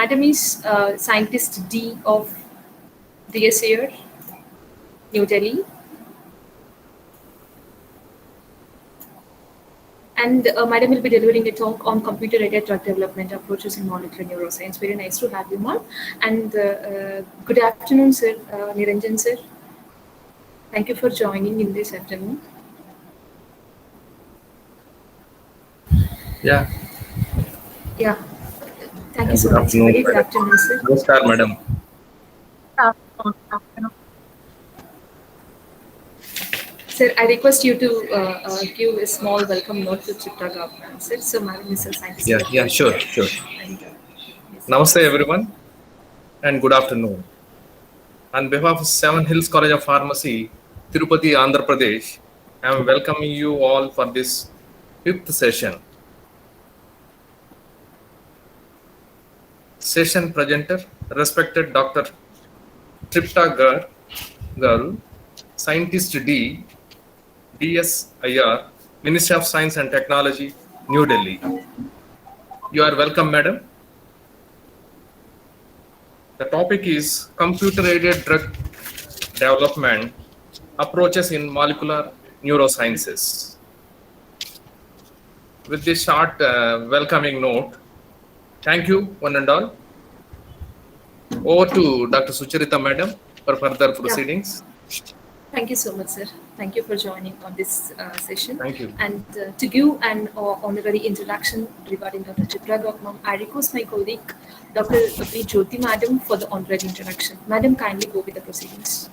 Madam is Scientist D of DSAR, New Delhi. And Madam will be delivering a talk on computer-aided drug development approaches in molecular neuroscience. Very nice to have you, ma'am. And good afternoon, sir, Niranjan, sir. Thank you for joining in this afternoon. Yeah. Yeah. Thank you so Good much. afternoon, Very good madam. afternoon, sir. Namaskar, madam. Sir, I request you to give a small welcome note to Chitra Gavman, sir. So, Madam is a scientist here. Yeah, sure. And, yes. Namaste, everyone, and good afternoon. On behalf of Seven Hills College of Pharmacy, Tirupati, Andhra Pradesh, I am welcoming you all for this fifth session. Session presenter, respected Dr. Tripta Garu, Scientist D, DSIR, Ministry of Science and Technology, New Delhi. You are welcome, madam. The topic is computer-aided drug development approaches in molecular neurosciences. With this short welcoming note, thank you, one and all. Over to Dr. Sucharita, madam, for further proceedings. Thank you so much, sir. Thank you for joining on this session. Thank you. And to give an honorary introduction regarding Dr. Chitra Gautam, I request my colleague, Dr. B. Jyoti, madam, for the honorary introduction. Madam, kindly go with the proceedings.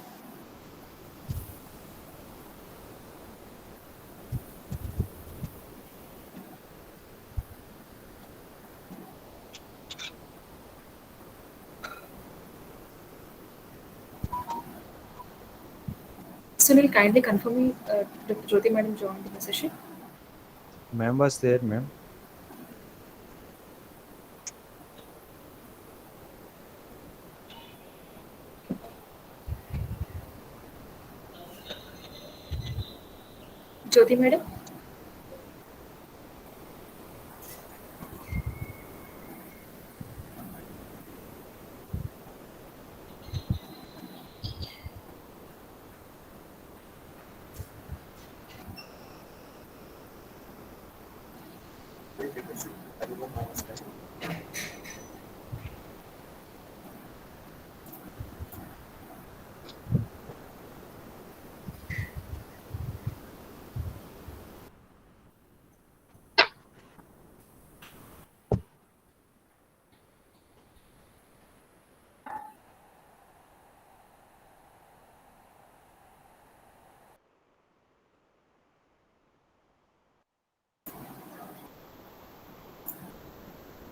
Sunil, kindly confirm me, Dr. Jyoti, madam, joined in the session. Ma'am was there, ma'am. Jyoti, madam.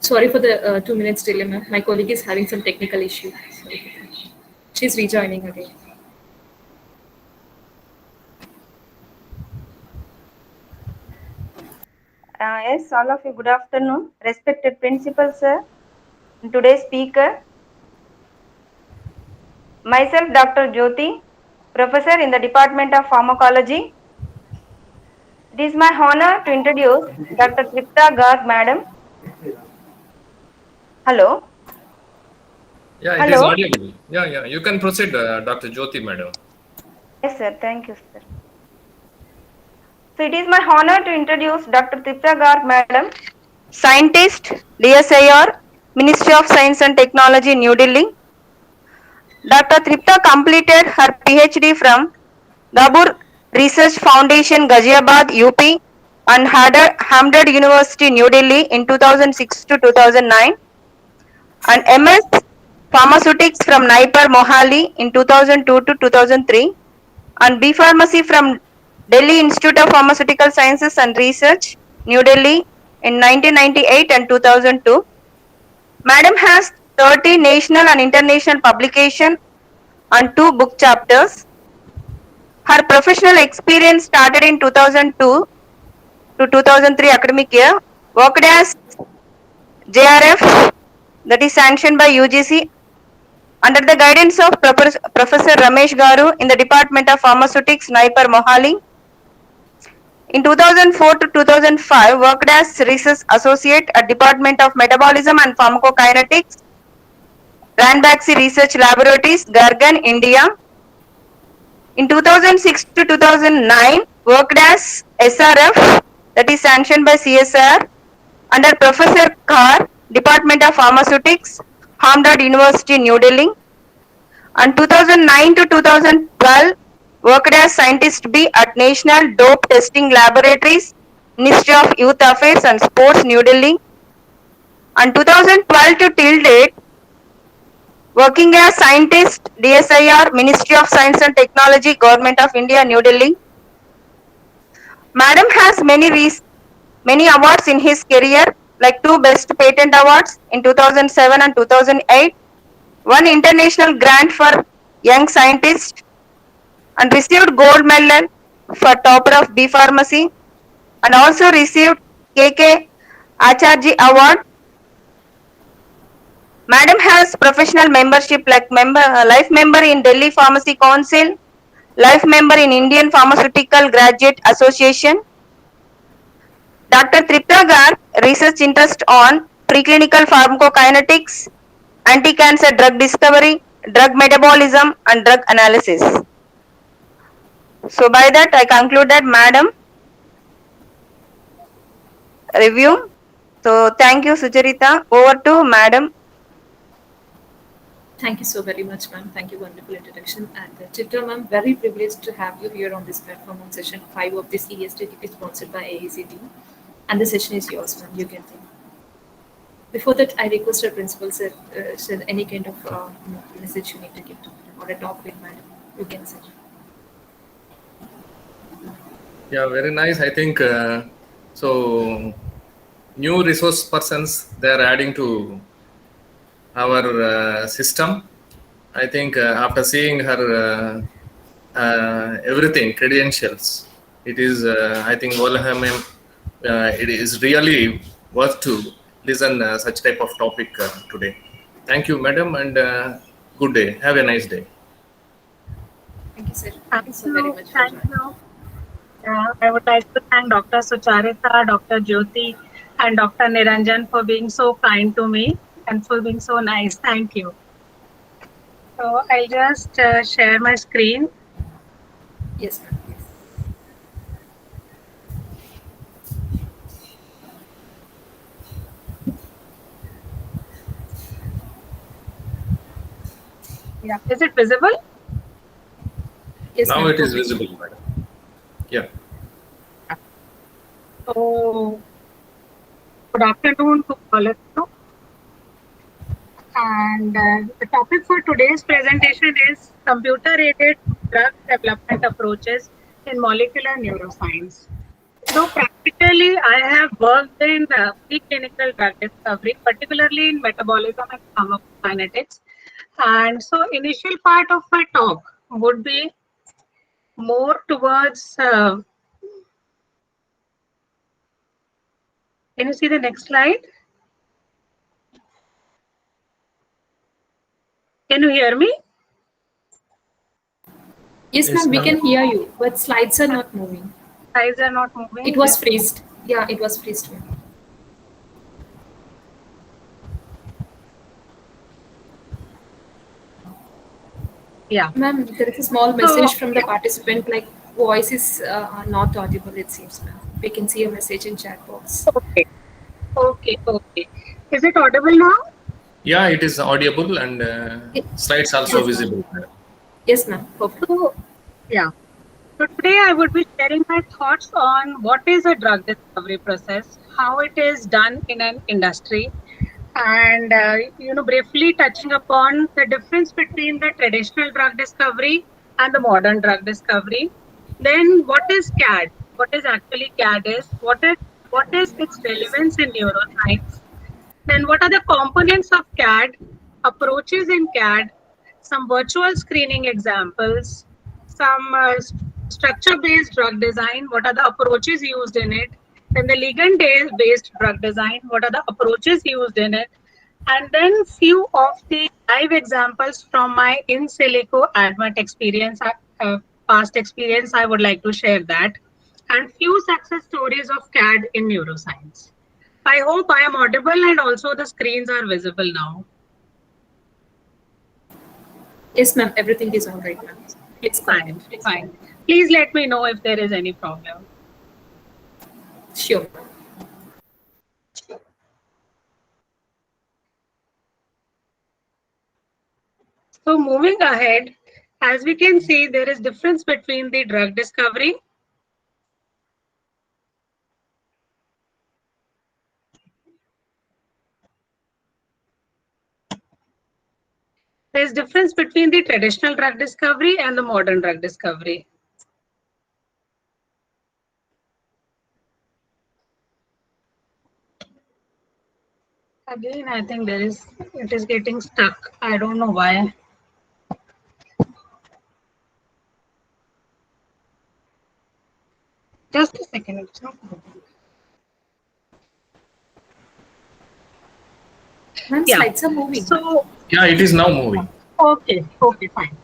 Sorry for the 2 minutes delay, ma'am. My colleague is having some technical issue. Sorry. She's rejoining again. Yes, all of you, good afternoon. Respected principal, sir, and today's speaker, myself, Dr. Jyoti, professor in the Department of Pharmacology. It is my honor to introduce Dr. Tripta Garg, madam. Hello. Yeah, it is audible. Yeah. You can proceed, Dr. Jyoti, madam. Yes, sir. Thank you, sir. So it is my honor to introduce Dr. Tripta Garg, madam, scientist, DSIR, Ministry of Science and Technology, New Delhi. Dr. Tripta completed her PhD from Gabur Research Foundation, Ghaziabad, UP, and Hamdard University, New Delhi in 2006 to 2009, and MS Pharmaceutics from Naipur, Mohali in 2002 to 2003, and B Pharmacy from Delhi Institute of Pharmaceutical Sciences and Research, New Delhi in 1998 and 2002. Madam has 30 national and international publications and 2 book chapters. Her professional experience started in 2002 to 2003 academic year, worked as JRF, that is sanctioned by UGC, under the guidance of Professor Ramesh Garu in the Department of Pharmaceutics, Naipur, Mohali. In 2004 to 2005, worked as research associate at Department of Metabolism and Pharmacokinetics, Ranbaxy Research Laboratories, Gargan, India. In 2006 to 2009, worked as SRF, that is sanctioned by CSR, under Professor Kar, Department of Pharmaceutics, Hamdard University, New Delhi. And 2009 to 2012, worked as Scientist B at National Dope Testing Laboratories, Ministry of Youth Affairs and Sports, New Delhi. And 2012 to till date, working as Scientist, DSIR, Ministry of Science and Technology, Government of India, New Delhi. Madam has many awards in his career, like 2 Best Patent Awards in 2007 and 2008, 1 International Grant for Young Scientist, and received Gold Medal for Topper of B Pharmacy, and also received KK Acharji Award. Madam has professional membership like life member in Delhi Pharmacy Council, life member in Indian Pharmaceutical Graduate Association. Dr. Tripta Garg research interest on preclinical pharmacokinetics, anti-cancer drug discovery, drug metabolism and drug analysis. So by that I conclude that Madam review. So thank you Sucharita. Over to Madam. Thank you so very much, ma'am. Thank you, wonderful introduction. And Chitra, ma'am, very privileged to have you here on this platform on session 5 of this ESTTP sponsored by AACD. And the session is yours, ma'am. You can take. Before that, I request our principal, sir, any kind of message you need to give to madam or a talk with madam. You can, sir. Yeah, very nice. I think so. New resource persons they are adding to our system. I think after seeing her everything credentials, it is I think it is really worth to listen such type of topic today. Thank you, madam, and good day. Have a nice day. Thank you, sir. Thank you so very much. Thank you. I would like to thank Dr. Sucharita, Dr. Jyoti, and Dr. Niranjan for being so kind to me and for being so nice. Thank you. So I'll just share my screen. Yes, ma'am. Yes. Yeah, is it visible? Yes, Now ma'am. it is visible, madam. Yeah. So, good afternoon to all of you. And the topic for today's presentation is computer-aided drug development approaches in molecular neuroscience. So practically, I have worked in preclinical drug discovery, particularly in metabolism and pharmacokinetics. And so initial part of my talk would be more towards, can you see the next slide? Can you hear me? Yes, ma'am, we can hear you, but slides are not moving. Slides are not moving. It was freezed. Yeah, it was freezed, ma'am. Yeah. Ma'am, there is a small message from the participant, like voice is not audible, it seems, ma'am. We can see a message in chat box. Okay. Okay. Is it audible now? Yeah, it is audible and slides also Yes, visible, madam. Yes, ma'am. Perfect. So, yeah. So today I would be sharing my thoughts on what is a drug discovery process, how it is done in an industry, and briefly touching upon the difference between the traditional drug discovery and the modern drug discovery. Then what is CAD? What is actually CAD is? What is its relevance in neuroscience? Then what are the components of CAD, approaches in CAD, some virtual screening examples, some structure-based drug design, what are the approaches used in it, then the ligand-based drug design, what are the approaches used in it, and then few of the live examples from my in silico ADMET experience, past experience, I would like to share that, and few success stories of CAD in neuroscience. I hope I am audible and also the screens are visible now. Yes, ma'am. Everything is all right, ma'am. Please go ahead. Fine, fine. Please let me know if there is any problem. Sure. So moving ahead, as we can see, there is difference between the drug discovery. There is difference between the traditional drug discovery and the modern drug discovery. Again, I think it is getting stuck. I don't know why. Just a second. It's not moving. Ma'am, Yeah. slides are moving. So, Yeah, it is now moving. okay, fine.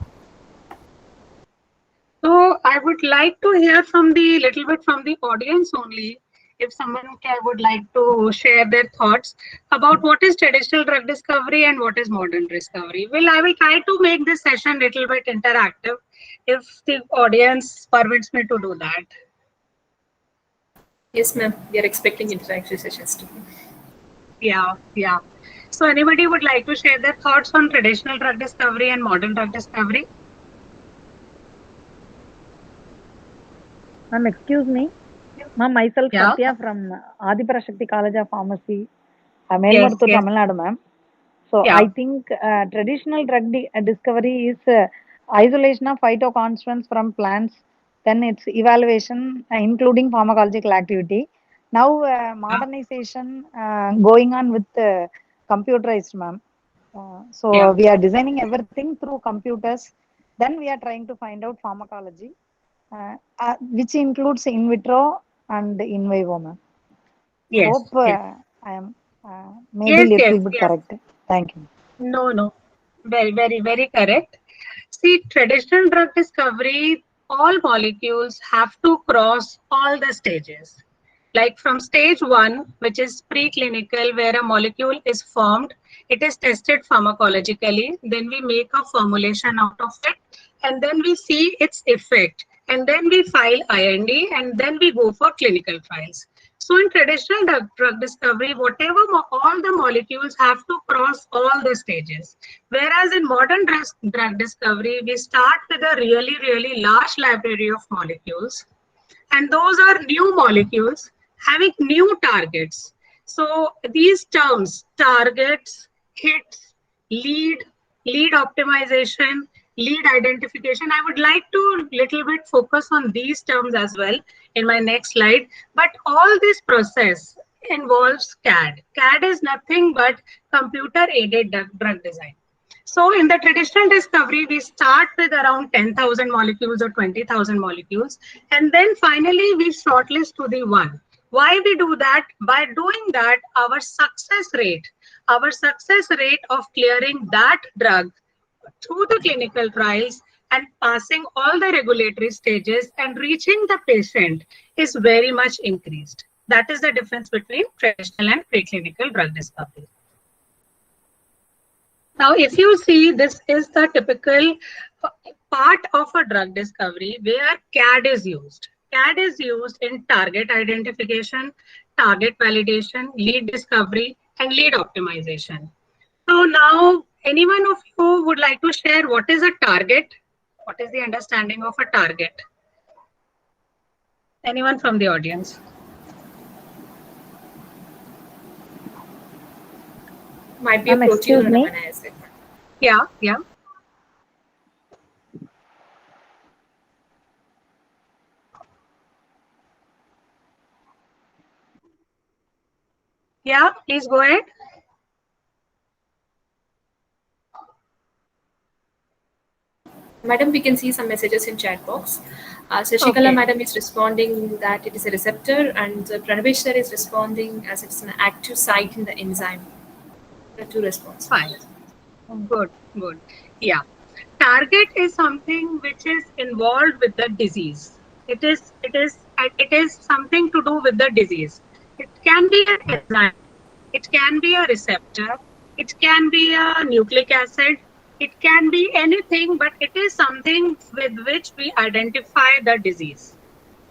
So I would like to hear little bit from the audience only. If someone would like to share their thoughts about what is traditional drug discovery and what is modern discovery. Well, I will try to make this session little bit interactive if the audience permits me to do that. Yes, ma'am. We are expecting interactive sessions too. Yeah. So anybody would like to share their thoughts on traditional drug discovery and modern drug discovery? Ma'am, excuse me. Ma'am, myself Yeah. Satya from Adiparashakti College of Pharmacy, Yes, Melmurthu, yes. Tamil Nadu, ma'am. So Yeah. I think traditional drug discovery is isolation of phytoconstituents from plants, then its evaluation, including pharmacological activity. Now modernization going on with computerized, ma'am. So Yeah. we are designing everything through computers. Then we are trying to find out pharmacology, which includes in vitro and in vivo, ma'am. Yes. Hope Yes. I am maybe little bit correct. Thank you. No. Very correct. See, traditional drug discovery, all molecules have to cross all the stages. Like from stage 1, which is preclinical, where a molecule is formed, it is tested pharmacologically, then we make a formulation out of it, and then we see its effect, and then we file IND, and then we go for clinical trials. So in traditional drug discovery, all the molecules have to cross all the stages. Whereas in modern drug discovery, we start with a really large library of molecules. And those are new molecules having new targets. So these terms, targets, hits, lead optimization, lead identification, I would like to little bit focus on these terms as well in my next slide. But all this process involves CAD. CAD is nothing but computer aided drug design. So in the traditional discovery, we start with around 10,000 molecules or 20,000 molecules, and then finally we shortlist to the one. Why we do that? By doing that, our success rate of clearing that drug through the clinical trials and passing all the regulatory stages and reaching the patient is very much increased. That is the difference between traditional and preclinical drug discovery. Now, if you see, this is the typical part of a drug discovery where CAD is used. CAD is used in target identification, target validation, lead discovery, and lead optimization. So now, anyone of you would like to share what is a target? What is the understanding of a target? Anyone from the audience? Might be a protein or an amino acid. Yeah. Yeah, please go ahead. Madam, we can see some messages in chat box. Shashikala Madam is responding that it is a receptor, and Pranavesh sir is responding as it's an active site in the enzyme. The two responses. Fine. Good. Yeah. Target is something which is involved with the disease. It is something to do with the disease. It can be an enzyme. It can be a receptor. It can be a nucleic acid. It can be anything, but it is something with which we identify the disease.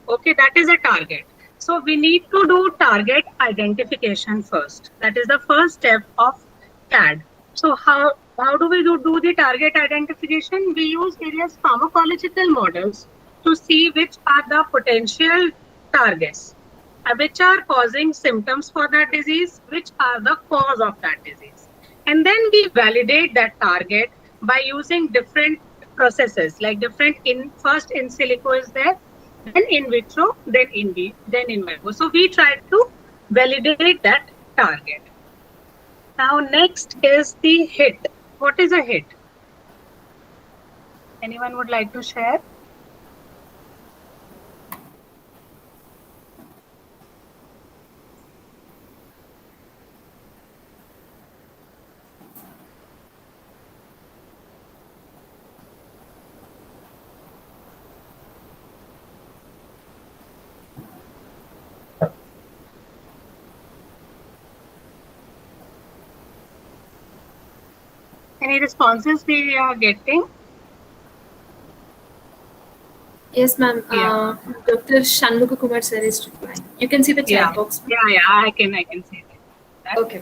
Okay, that is a target. So we need to do target identification first. That is the first step of CAD. So how do we do the target identification? We use various pharmacological models to see which are the potential targets, which are causing symptoms for that disease, which are the cause of that disease. And then we validate that target by using different processes, like different first in silico is there, then in vitro, then in vivo. So we try to validate that target. Now next is the hit. What is a hit? Anyone would like to share? Any responses we are getting? Yes, ma'am. Yeah. Dr. Shanmuga Kumar sir is replying. You can see the chat box. Yeah, I can see that. Okay.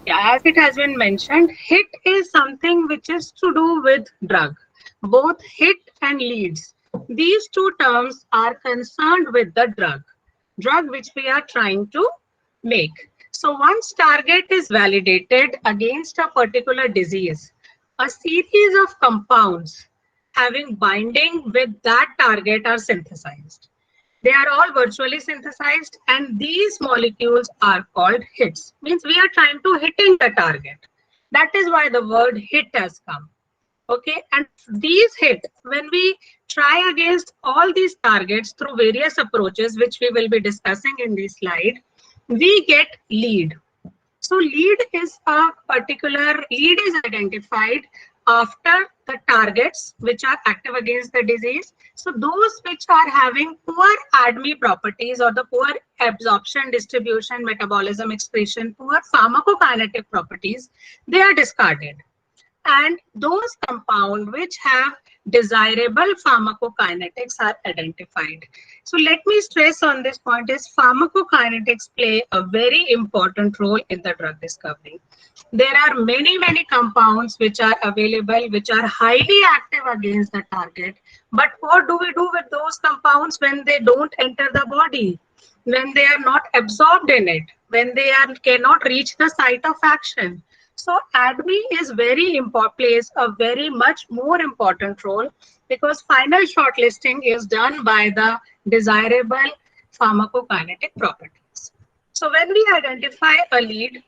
Yeah, as it has been mentioned, hit is something which is to do with drug. Both hit and leads. These two terms are concerned with the drug which we are trying to make. So once target is validated against a particular disease, a series of compounds having binding with that target are synthesized. They are all virtually synthesized, and these molecules are called hits. Means we are trying to hitting the target. That is why the word hit has come. Okay, and these hit, when we try against all these targets through various approaches, which we will be discussing in this slide, we get lead. So lead is identified after the targets which are active against the disease. So those which are having poor ADME properties or the poor absorption, distribution, metabolism, excretion, poor pharmacokinetic properties, they are discarded. And those compounds which have desirable pharmacokinetics are identified. So let me stress on this point is pharmacokinetics play a very important role in the drug discovery. There are many compounds which are available, which are highly active against the target. But what do we do with those compounds when they don't enter the body? When they are not absorbed in it, when they cannot reach the site of action? So ADME is plays a very much more important role because final shortlisting is done by the desirable pharmacokinetic properties. So when we identify a lead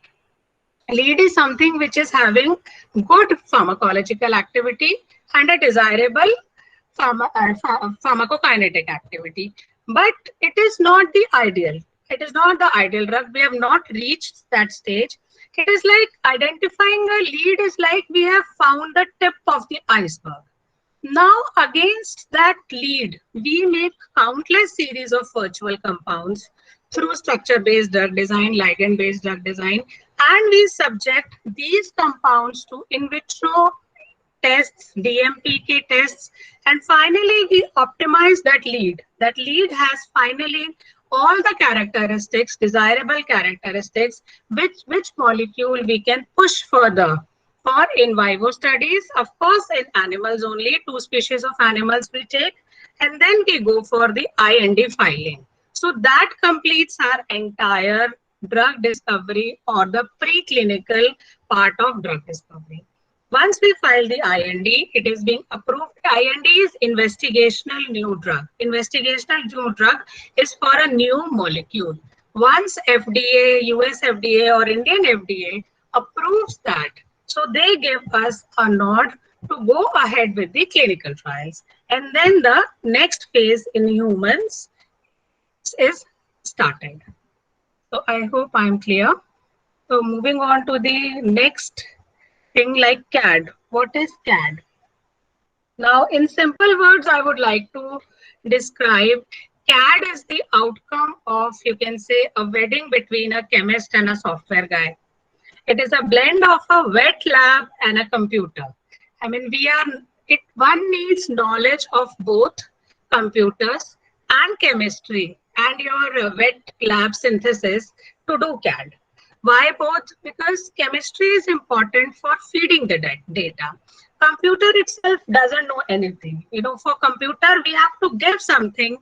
is something which is having good pharmacological activity and a desirable pharmacokinetic activity. But it is not the ideal. It is not the ideal drug. We have not reached that stage. It is like identifying a lead is like we have found the tip of the iceberg. Now, against that lead, we make countless series of virtual compounds through structure-based drug design, ligand-based drug design, and we subject these compounds to in vitro tests, DMPK tests, and finally we optimize that lead. That lead has finally all the characteristics, desirable characteristics, which molecule we can push further for in vivo studies. Of course, in animals only, 2 species of animals we take, and then we go for the IND filing. So that completes our entire drug discovery or the preclinical part of drug discovery. Once we file the IND, it is being approved. IND is investigational new drug. Investigational new drug is for a new molecule. Once FDA, US FDA or Indian FDA approves that, so they give us a nod to go ahead with the clinical trials. And then the next phase in humans is started. So I hope I'm clear. So moving on to the next thing like CAD. What is CAD? Now, in simple words, I would like to describe CAD is the outcome of, you can say, a wedding between a chemist and a software guy. It is a blend of a wet lab and a computer. I mean, one needs knowledge of both computers and chemistry and your wet lab synthesis to do CAD. Why both? Because chemistry is important for feeding the data. Computer itself doesn't know anything. For computer, we have to give something,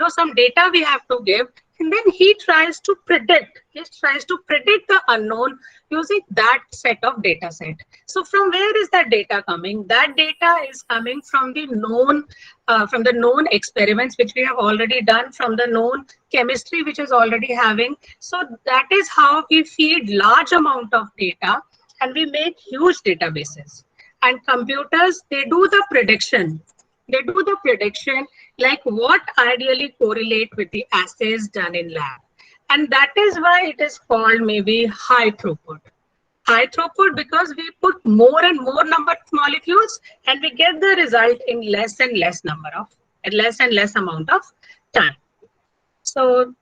some data we have to give, and then he tries to predict. He tries to predict the unknown using that set of data set. So from where is that data coming? That data is coming from the known experiments which we have already done, from the known chemistry which is already having. So that is how we feed large amount of data and we make huge databases. And computers, they do the prediction. They do the prediction like what ideally correlate with the assays done in lab. And that is why it is called maybe high throughput. High throughput because we put more and more number of molecules and we get the result in less and less amount of time. So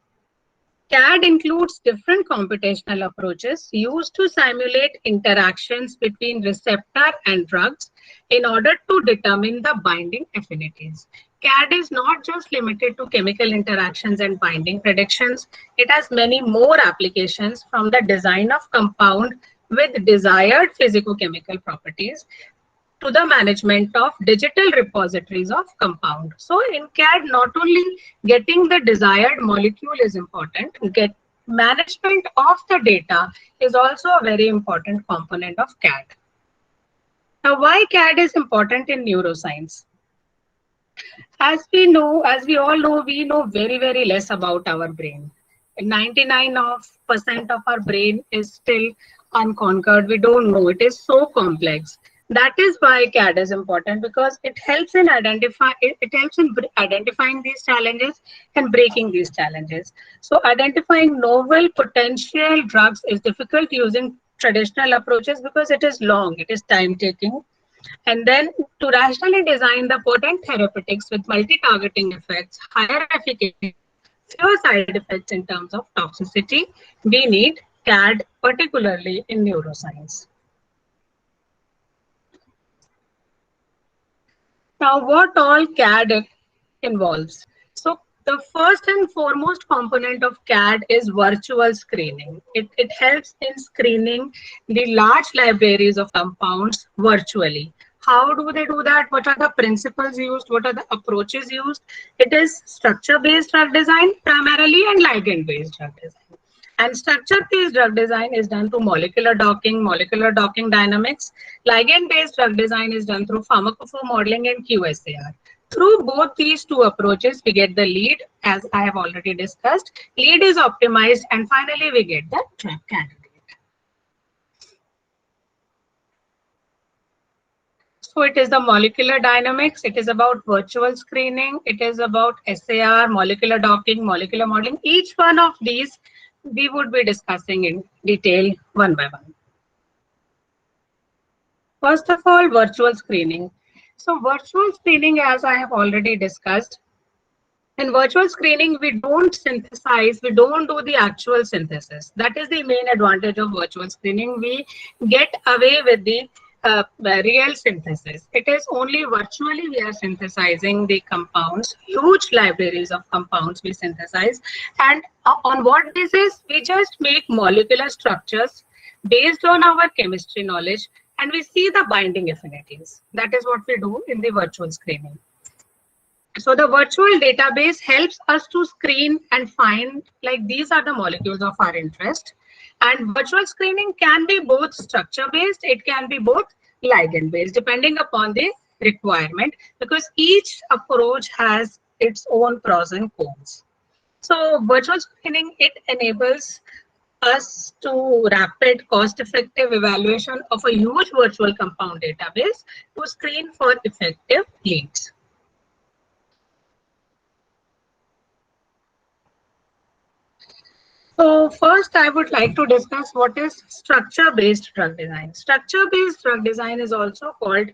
CAD includes different computational approaches used to simulate interactions between receptor and drugs in order to determine the binding affinities. CAD is not just limited to chemical interactions and binding predictions. It has many more applications, from the design of compound with desired physicochemical properties to the management of digital repositories of compound. So in CAD, not only getting the desired molecule is important, management of the data is also a very important component of CAD. Now, why CAD is important in neuroscience? As we all know, we know very, very less about our brain. 99% of our brain is still unconquered. We don't know. It is so complex. That is why CAD is important, because it helps in identifying these challenges and breaking these challenges. So identifying novel potential drugs is difficult using traditional approaches because it is long, it is time taking. And then to rationally design the potent therapeutics with multi-targeting effects, higher efficacy, fewer side effects in terms of toxicity, we need CAD, particularly in neuroscience. Now, what all CAD involves? So the first and foremost component of CAD is virtual screening. It helps in screening the large libraries of compounds virtually. How do they do that? What are the principles used? What are the approaches used? It is structure-based drug design primarily and ligand-based drug design. And structure-based drug design is done through molecular docking dynamics. Ligand-based drug design is done through pharmacophore modeling and QSAR. Through both these two approaches, we get the lead, as I have already discussed. Lead is optimized, and finally, we get the drug candidate. So it is the molecular dynamics. It is about virtual screening. It is about SAR, molecular docking, molecular modeling. Each one of these we would be discussing in detail one by one. First of all, virtual screening. So virtual screening, as I have already discussed, in virtual screening, we don't synthesize, we don't do the actual synthesis. That is the main advantage of virtual screening. We get away with the real synthesis. It is only virtually we are synthesizing the compounds, huge libraries of compounds we synthesize. And on what basis? We just make molecular structures based on our chemistry knowledge, and we see the binding affinities. That is what we do in the virtual screening. So the virtual database helps us to screen and find, like, these are the molecules of our interest. And virtual screening can be both structure-based, it can be both ligand-based, depending upon the requirement, because each approach has its own pros and cons. So virtual screening, it enables us to rapid, cost-effective evaluation of a huge virtual compound database to screen for effective leads. So first, I would like to discuss what is structure-based drug design. Structure-based drug design is also called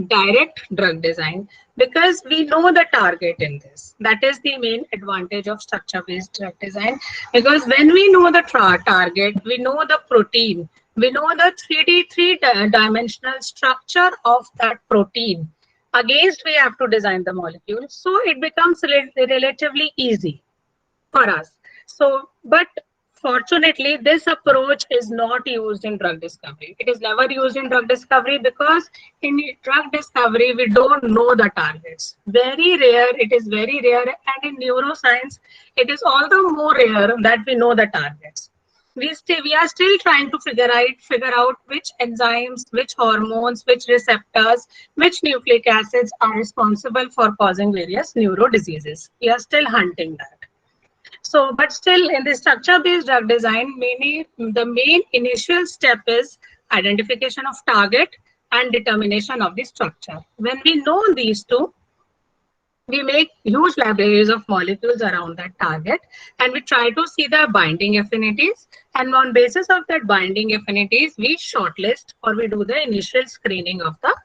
direct drug design because we know the target in this. That is the main advantage of structure-based drug design, because when we know the target, we know the protein We know the 3D, three-dimensional structure of that protein. Against we have to design the molecule, so it becomes relatively easy for us. So, but fortunately, this approach is not used in drug discovery. It is never used in drug discovery because in drug discovery, we don't know the targets. Very rare, it is very rare. And in neuroscience, it is all the more rare that we know the targets. We are still trying to figure out which enzymes, which hormones, which receptors, which nucleic acids are responsible for causing various neuro diseases. We are still hunting that. So, but still in the structure-based drug design, the main initial step is identification of target and determination of the structure. When we know these two, we make huge libraries of molecules around that target, and we try to see the binding affinities. And on basis of that binding affinities, we shortlist or we do the initial screening of the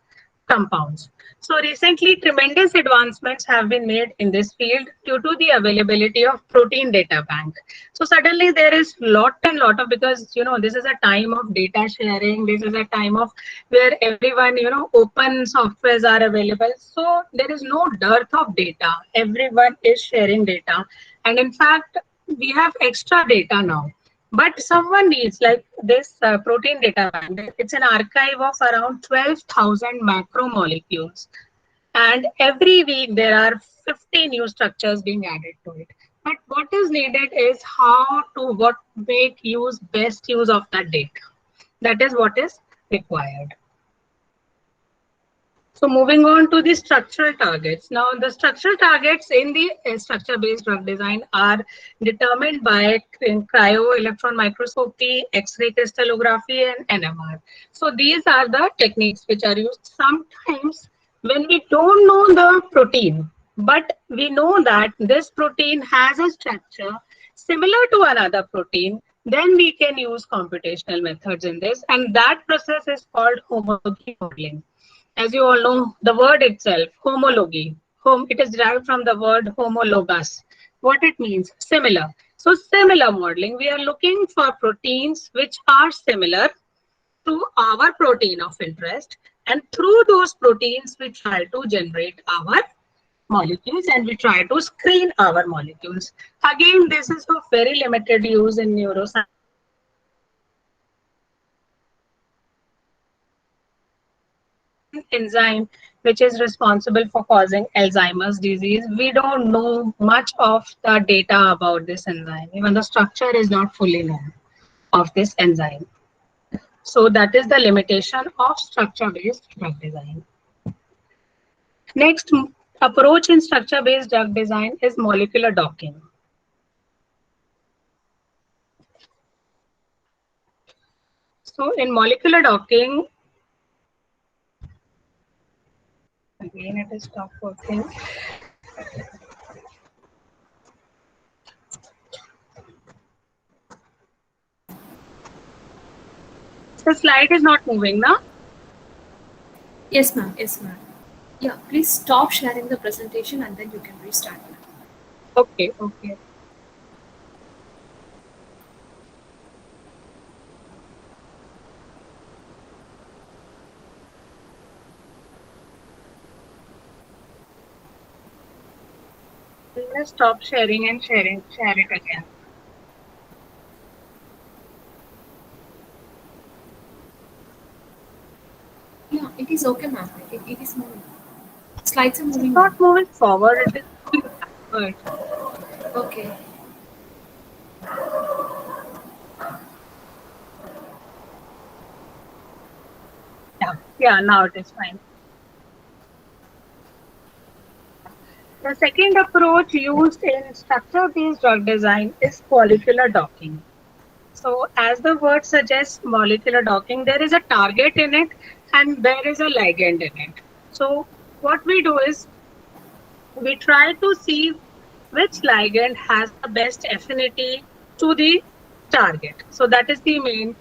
compounds. So recently, tremendous advancements have been made in this field due to the availability of protein data bank. So suddenly there is lot of, because this is a time of data sharing. This is a time of where everyone, open softwares are available. So there is no dearth of data. Everyone is sharing data, and in fact, we have extra data now. But someone needs, like this protein data bank, it's an archive of around 12,000 macromolecules. And every week there are 50 new structures being added to it. But what is needed is how to make best use of that data. That is what is required. So moving on to the structural targets. Now the structural targets in the structure-based drug design are determined by cryo-electron microscopy, X-ray crystallography, and NMR. So these are the techniques which are used. Sometimes when we don't know the protein, but we know that this protein has a structure similar to another protein, then we can use computational methods in this, and that process is called homology modeling. As you all know, the word itself, homology, it is derived from the word homologous. What it means? Similar. So similar modeling, we are looking for proteins which are similar to our protein of interest, and through those proteins, we try to generate our molecules and we try to screen our molecules. Again, this is of very limited use in neuroscience. Enzyme which is responsible for causing Alzheimer's disease. We don't know much of the data about this enzyme. Even the structure is not fully known of this enzyme. So that is the limitation of structure-based drug design. Next approach in structure-based drug design is molecular docking. So in molecular docking, again, it is stop working. The slide is not moving now. Yes, ma'am. Yes, ma'am. Yeah, please stop sharing the presentation and then you can restart. Okay, okay. Let's stop sharing and share it again. Yeah, it is okay, ma'am. It is moving. Slides are moving. It's not moving forward, it is moving backward. Okay. Yeah, now it is fine. The second approach used in structure-based drug design is molecular docking. So as the word suggests, molecular docking, there is a target in it and there is a ligand in it. So what we do is we try to see which ligand has the best affinity to the target. So that is the main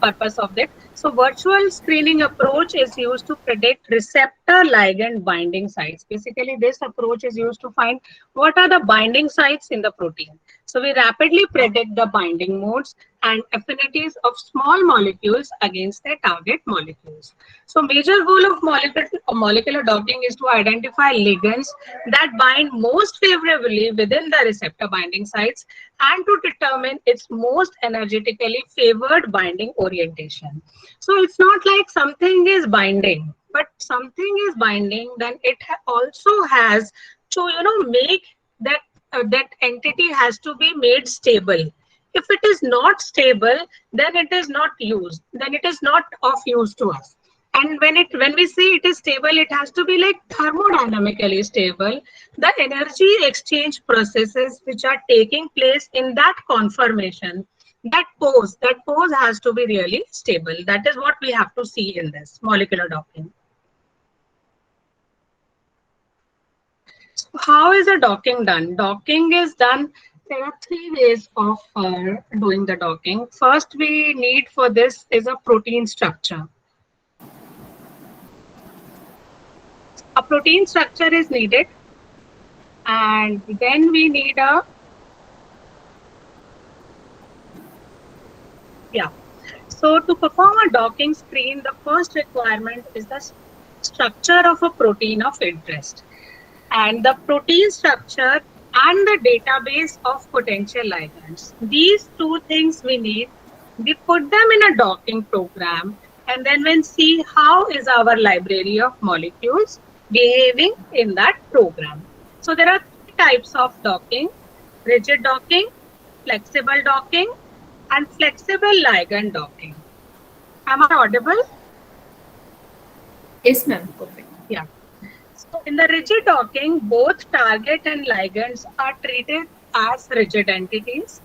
purpose of it. So virtual screening approach is used to predict receptor ligand binding sites. Basically, this approach is used to find what are the binding sites in the protein. So we rapidly predict the binding modes and affinities of small molecules against their target molecules. So major goal of molecular docking is to identify ligands that bind most favorably within the receptor binding sites and to determine its most energetically favored binding orientation. So it's not like something is binding, but something is binding, then it also has to, make that that entity has to be made stable. If it is not stable, then it is not used, then it is not of use to us. And when we say it is stable, it has to be like thermodynamically stable. The energy exchange processes which are taking place in that conformation, that pose has to be really stable. That is what we have to see in this molecular docking. So how is the docking done? Docking is done. There are three ways of doing the docking. First, we need for this is a protein structure. A protein structure is needed, and then we need a So to perform a docking screen, the first requirement is the structure of a protein of interest, and the protein structure and the database of potential ligands. These two things we need. We put them in a docking program, and then we'll see how is our library of molecules behaving in that program. So there are three types of docking: rigid docking, flexible docking, and flexible ligand docking. Am I audible? Yes, ma'am. Perfect. Yeah. So in the rigid docking, both target and ligands are treated as rigid entities.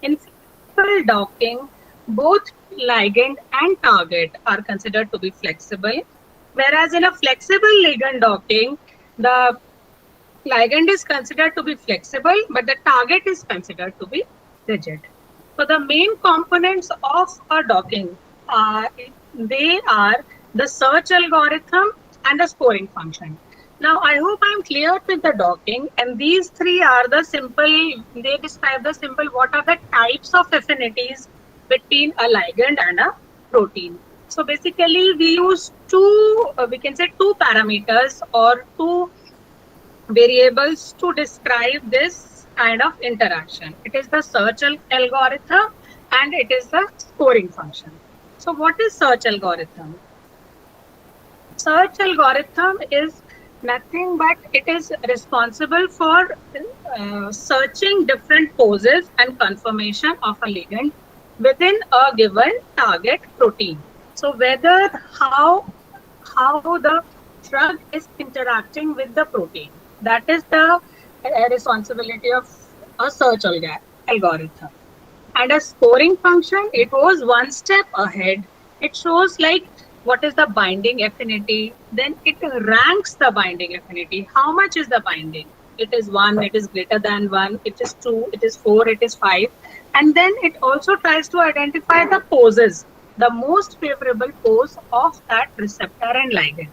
In flexible docking, both ligand and target are considered to be flexible. Whereas in a flexible ligand docking, the ligand is considered to be flexible, but the target is considered to be rigid. So the main components of a docking they are the search algorithm and the scoring function. Now I hope I'm clear with the docking, and these three are the simple, they describe the simple what are the types of affinities between a ligand and a protein. So basically we use two parameters or two variables to describe this kind of interaction. It is the search algorithm and it is the scoring function. So what is search algorithm? Search algorithm is nothing but it is responsible for searching different poses and conformation of a ligand within a given target protein. So whether how the drug is interacting with the protein, that is the responsibility of a search algorithm. And a scoring function, it goes one step ahead. It shows like what is the binding affinity, then it ranks the binding affinity. How much is the binding? It is 1, it is greater than 1, it is 2, it is 4, it is 5. And then it also tries to identify the poses, the most favorable pose of that receptor and ligand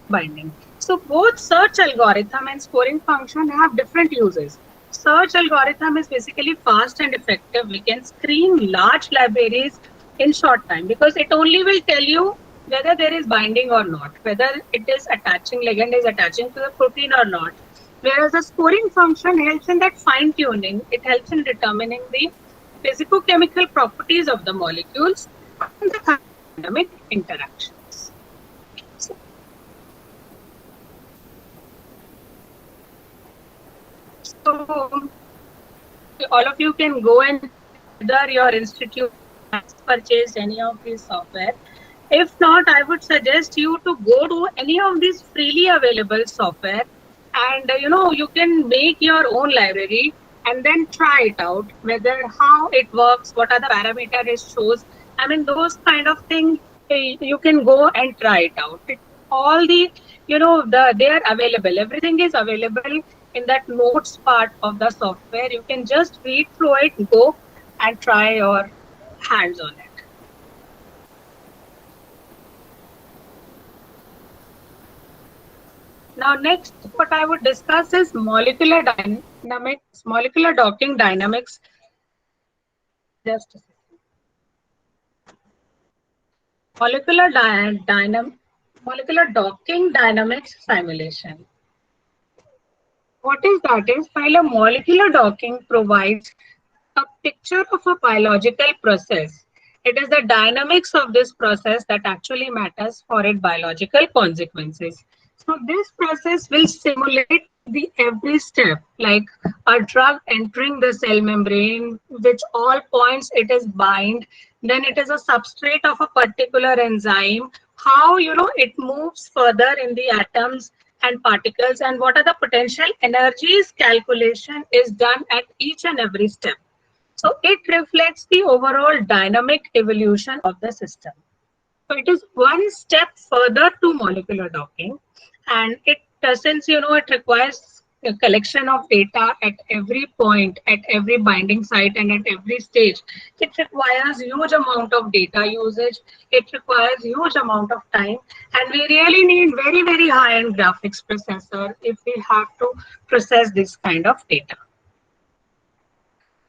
binding. So both search algorithm and scoring function have different uses. Search algorithm is basically fast and effective. We can screen large libraries in short time because it only will tell you whether there is binding or not, whether it is attaching, ligand is attaching to the protein or not. Whereas the scoring function helps in that fine tuning. It helps in determining the physicochemical properties of the molecules and the thermodynamic interactions. So all of you can go and whether your institute has purchased any of these software. If not, I would suggest you to go to any of these freely available software and you can make your own library and then try it out, whether how it works, what are the parameters it shows. I mean, those kind of things you can go and try it out. All the they are available. Everything is available in that notes part of the software. You can just read through it, go and try your hands on it. Now next, what I would discuss is molecular dynamics, molecular docking dynamics. Just a second. molecular docking dynamics simulation. What is that? Is while a molecular docking provides a picture of a biological process, it is the dynamics of this process that actually matters for its biological consequences. So this process will simulate the every step, like a drug entering the cell membrane, which all points it is bind, then it is a substrate of a particular enzyme, how it moves further in the atoms and particles, and what are the potential energies calculation is done at each and every step. So it reflects the overall dynamic evolution of the system. So it is one step further to molecular docking, and since it requires a collection of data at every point, at every binding site, and at every stage. It requires huge amount of data usage. It requires huge amount of time, and we really need very, very high-end graphics processor if we have to process this kind of data.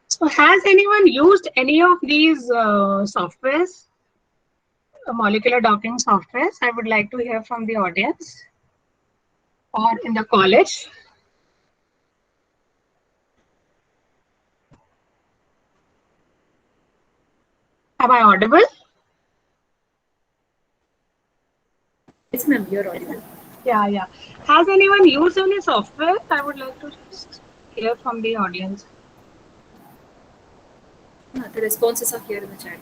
So has anyone used any of these softwares? Molecular docking softwares? I would like to hear from the audience or in the college. Am I audible? Yes, ma'am, you're audible. Yeah. Has anyone used any software? I would like to just hear from the audience. The responses are here in the chat.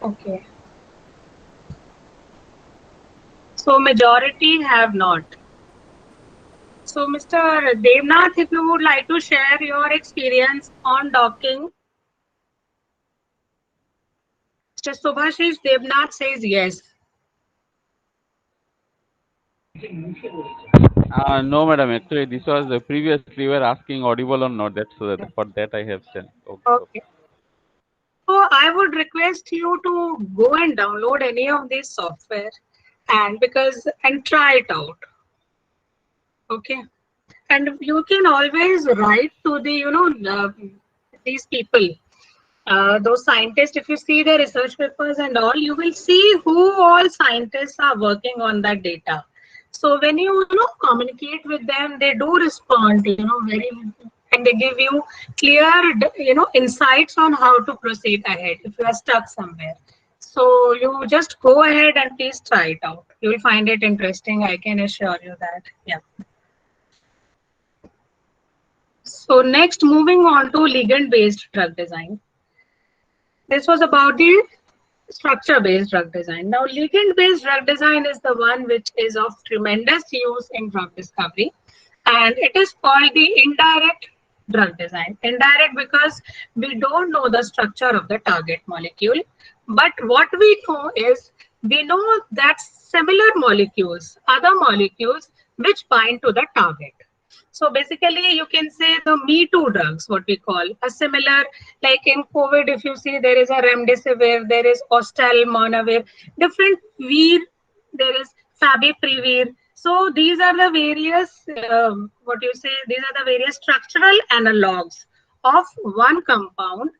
Okay. So majority have not. So Mr. Devnath, if you would like to share your experience on docking. Mr. Subhashish Devnath says yes. No, madam. Actually, this was previously we were asking audible or not. That's for that I have sent. Okay. So I would request you to go and download any of this software and try it out. Okay. And you can always write to the these people, those scientists. If you see their research papers and all, you will see who all scientists are working on that data. So when you communicate with them, they do respond, very, and they give you clear, insights on how to proceed ahead if you are stuck somewhere. So you just go ahead and please try it out. You will find it interesting. I can assure you that. Yeah. So next, moving on to ligand-based drug design. This was about the structure-based drug design. Now, ligand-based drug design is the one which is of tremendous use in drug discovery, and it is called the indirect drug design. Indirect because we don't know the structure of the target molecule, but what we know is we know that similar molecules, other molecules which bind to the target. So basically, you can say the Me Too drugs, what we call a similar, like in COVID, if you see there is a remdesivir, there is oseltamivir, different Veer, there is favipiravir. So these are the various, these are the various structural analogs of one compound.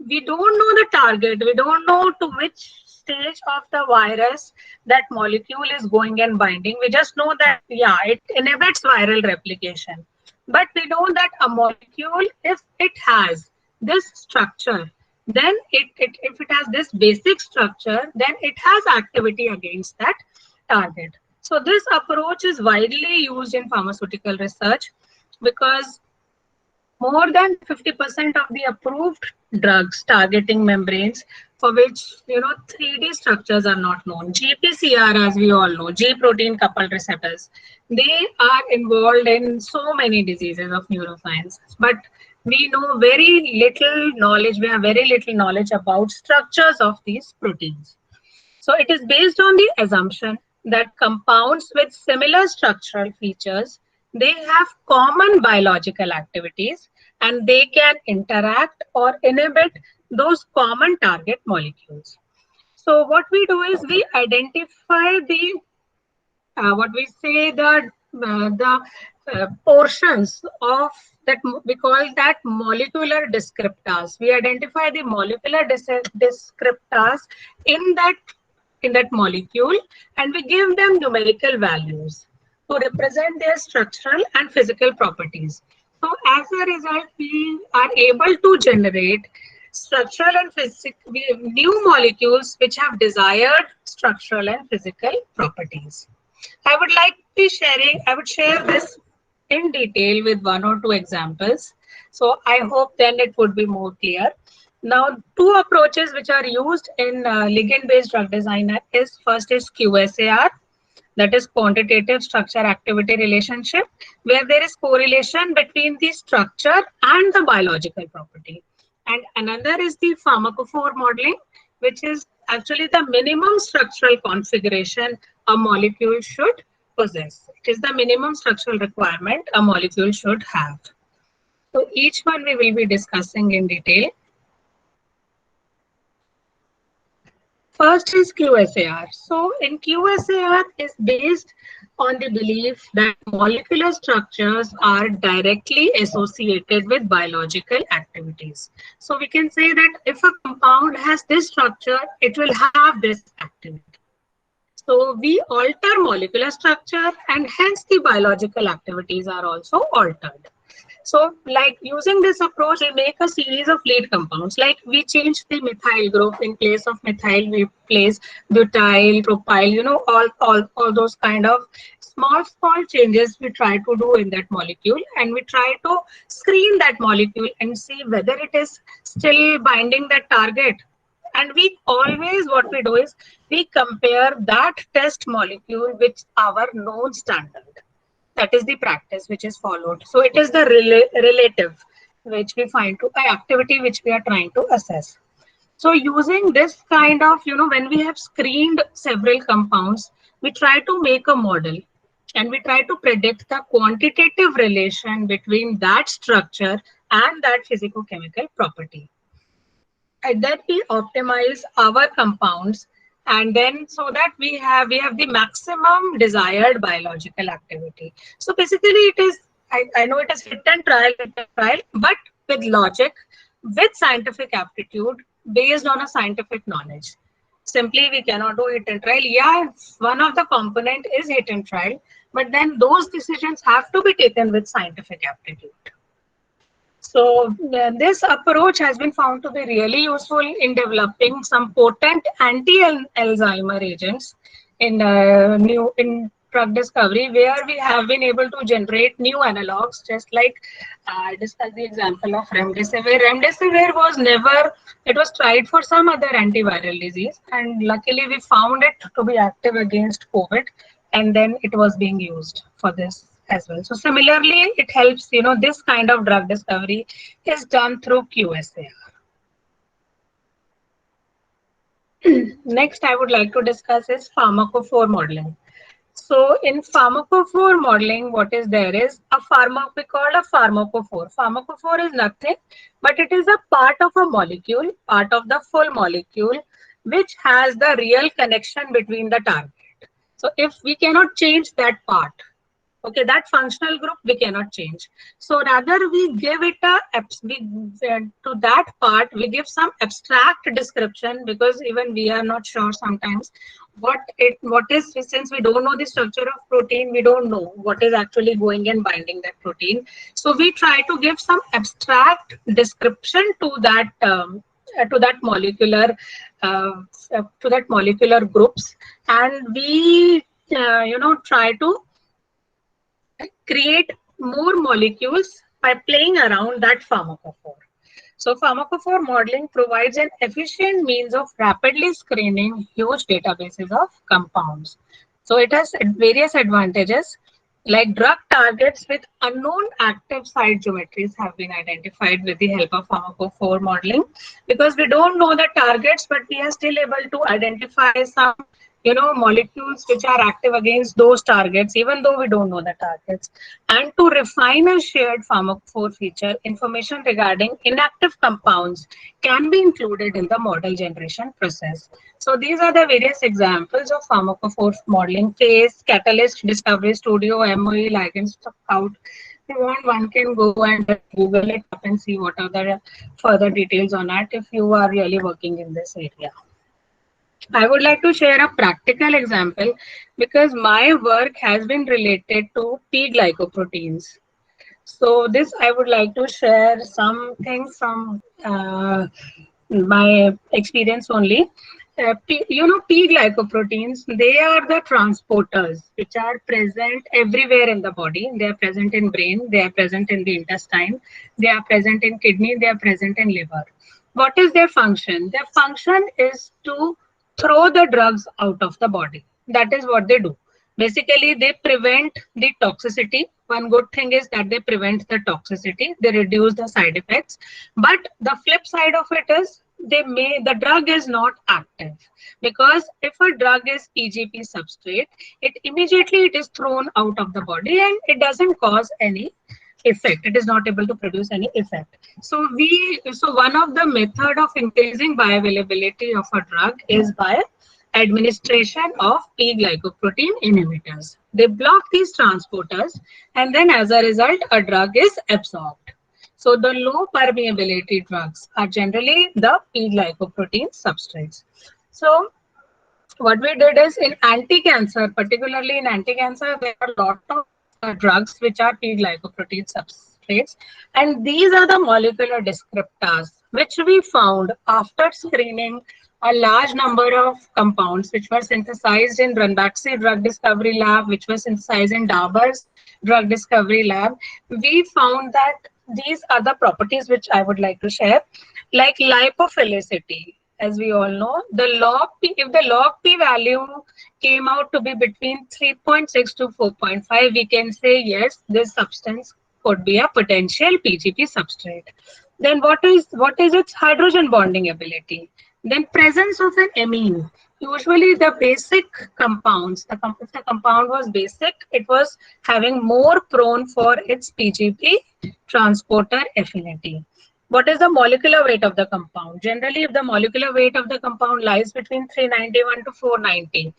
We don't know the target. We don't know to which stage of the virus that molecule is going and binding. We just know that, yeah, it inhibits viral replication. But we know that a molecule, if it has this structure, then if it has this basic structure, then it has activity against that target. So this approach is widely used in pharmaceutical research because more than 50% of the approved drugs targeting membranes for which 3D structures are not known. GPCR, as we all know, G protein coupled receptors, they are involved in so many diseases of neuroscience. But we know very little knowledge, we have very little knowledge about structures of these proteins. So it is based on the assumption that compounds with similar structural features, they have common biological activities and they can interact or inhibit those common target molecules. So what we do is we identify the what we say, the portions of that, we call that molecular descriptors. We identify the molecular descriptors in that molecule, and we give them numerical values to represent their structural and physical properties. So as a result, we are able to generate structural and physical new molecules which have desired structural and physical properties. I would share this in detail with one or two examples. So I hope then it would be more clear. Now, two approaches which are used in ligand-based drug design is, first is QSAR, that is quantitative structure activity relationship, where there is correlation between the structure and the biological property. And another is the pharmacophore modeling, which is actually the minimum structural configuration a molecule should possess. It is the minimum structural requirement a molecule should have. So each one we will be discussing in detail. First is QSAR. So in QSAR is based on the belief that molecular structures are directly associated with biological activities. So we can say that if a compound has this structure, it will have this activity. So we alter molecular structure, and hence the biological activities are also altered. So like using this approach, we make a series of lead compounds. Like we change the methyl group. In place of methyl, we place butyl, propyl, you know, all those kind of small changes we try to do in that molecule, and we try to screen that molecule and see whether it is still binding that target. And we always, what we do is we compare that test molecule with our known standard. That is the practice which is followed. So it is the relative which we find to activity which we are trying to assess. So using this kind of, you know, when we have screened several compounds, we try to make a model, and we try to predict the quantitative relation between that structure and that physicochemical property. And then we optimize our compounds, and then so that we have the maximum desired biological activity. So basically it is, I know it is hit and trial, but with logic, with scientific aptitude, based on a scientific knowledge. Simply we cannot do hit and trial. Yeah, one of the component is hit and trial, but then those decisions have to be taken with scientific aptitude. So this approach has been found to be really useful in developing some potent anti-Alzheimer agents in drug discovery, where we have been able to generate new analogs, just like I discussed the example of remdesivir. Remdesivir was never, it was tried for some other antiviral disease, and luckily we found it to be active against COVID, and then it was being used for this as well. So similarly, it helps, you know, this kind of drug discovery is done through QSAR. Next, I would like to discuss is pharmacophore modeling. So in pharmacophore modeling, what is there is we call a pharmacophore. Pharmacophore is nothing, but it is a part of a molecule, part of the full molecule, which has the real connection between the target. So if we cannot change that part, okay, that functional group we cannot change. So rather we give it to that part, we give some abstract description, because even we are not sure sometimes what is, since we don't know the structure of protein, we don't know what is actually going and binding that protein. So we try to give some abstract description to that molecular groups, and we try to create more molecules by playing around that pharmacophore. So pharmacophore modeling provides an efficient means of rapidly screening huge databases of compounds. So it has various advantages, like drug targets with unknown active site geometries have been identified with the help of pharmacophore modeling, because we don't know the targets, but we are still able to identify some molecules which are active against those targets, even though we don't know the targets. And to refine a shared pharmacophore feature, information regarding inactive compounds can be included in the model generation process. So these are the various examples of pharmacophore modeling: phase, catalyst, discovery studio, MOE, ligand scout. If you want, one can go and Google it up and see what are the further details on it if you are really working in this area. I would like to share a practical example because my work has been related to P-glycoproteins. So this I would like to share something from my experience only. P-glycoproteins, they are the transporters which are present everywhere in the body. They are present in brain, they are present in the intestine, they are present in kidney, they are present in liver. What is their function? Their function is to throw the drugs out of the body. That is what they do. Basically, they prevent the toxicity. One good thing is that they prevent the toxicity, they reduce the side effects. But the flip side of it is the drug is not active, because if a drug is PGP substrate, it is thrown out of the body and it doesn't cause any effect. It is not able to produce any effect. So one of the method of increasing bioavailability of a drug is by administration of P-glycoprotein inhibitors. They block these transporters, and then as a result, a drug is absorbed. So the low permeability drugs are generally the P-glycoprotein substrates. So what we did is, in anti-cancer, particularly in anti-cancer, there are a lot of drugs which are P-glycoprotein substrates, and these are the molecular descriptors which we found after screening a large number of compounds which were synthesized in Ranbaxy Drug Discovery Lab, which was synthesized in Dabur's Drug Discovery Lab. We found that these are the properties which I would like to share, like lipophilicity. As we all know, if the log P value came out to be between 3.6 to 4.5, we can say yes, this substance could be a potential PGP substrate. Then what is its hydrogen bonding ability? Then presence of an amine. Usually the basic compounds, if the compound was basic, it was having more prone for its PGP transporter affinity. What is the molecular weight of the compound? Generally, if the molecular weight of the compound lies between 391 to 490,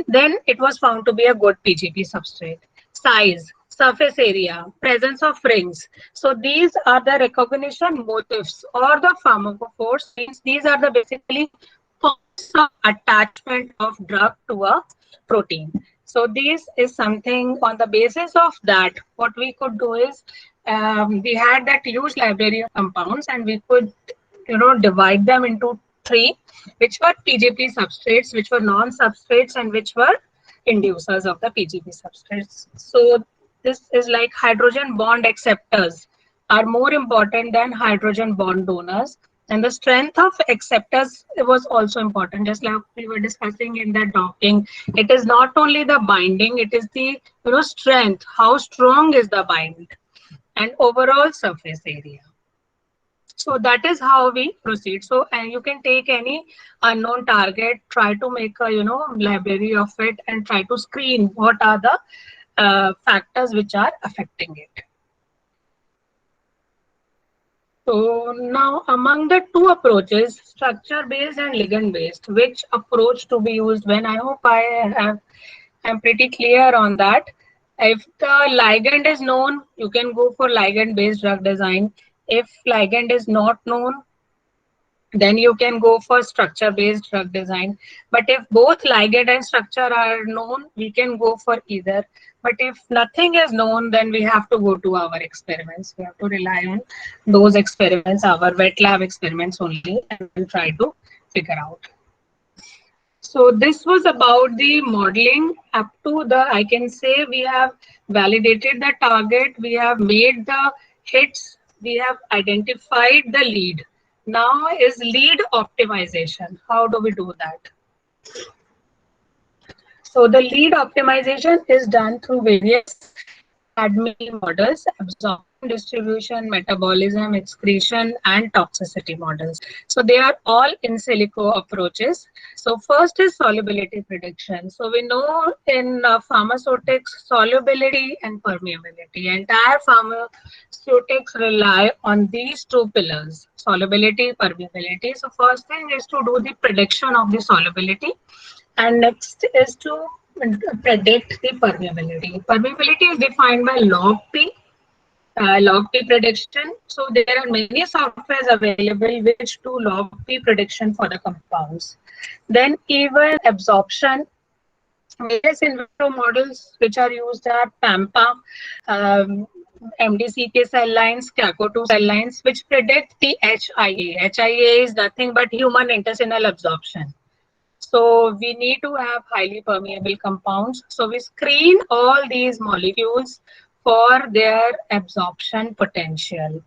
then it was found to be a good PGP substrate. Size, surface area, presence of rings. So these are the recognition motifs or the pharmacophores. These are the basically points of attachment of drug to a protein. So this is something. On the basis of that, what we could do is, we had that huge library of compounds, and we could divide them into three, which were PGP substrates, which were non-substrates, and which were inducers of the PGP substrates. So this is like hydrogen bond acceptors are more important than hydrogen bond donors, and the strength of acceptors was also important. Just like we were discussing in the docking, it is not only the binding, it is the strength, how strong is the bind, and overall surface area. So that is how we proceed. So, and you can take any unknown target, try to make a library of it, and try to screen what are the factors which are affecting it. So now, among the two approaches, structure-based and ligand-based, which approach to be used when? I hope I'm pretty clear on that. If the ligand is known, you can go for ligand-based drug design. If ligand is not known, then you can go for structure-based drug design. But if both ligand and structure are known, we can go for either. But if nothing is known, then we have to go to our experiments. We have to rely on those experiments, our wet lab experiments only, and try to figure out. So this was about the modeling. Up to I can say we have validated the target, we have made the hits, we have identified the lead. Now is lead optimization. How do we do that? So the lead optimization is done through various ADME models, absorption distribution, metabolism, excretion, and toxicity models. So they are all in silico approaches. So first is solubility prediction. So we know in pharmaceutics, solubility and permeability. Entire pharmaceutics rely on these two pillars, solubility, permeability. So first thing is to do the prediction of the solubility, and next is to predict the permeability. Permeability is defined by log P, log P prediction. So there are many softwares available which do log P prediction for the compounds. Then even absorption, various in vitro models which are used are PAMPA, MDCK cell lines, CACO2 cell lines, which predict the HIA. HIA is nothing but human intestinal absorption. So we need to have highly permeable compounds. So we screen all these molecules for their absorption potential.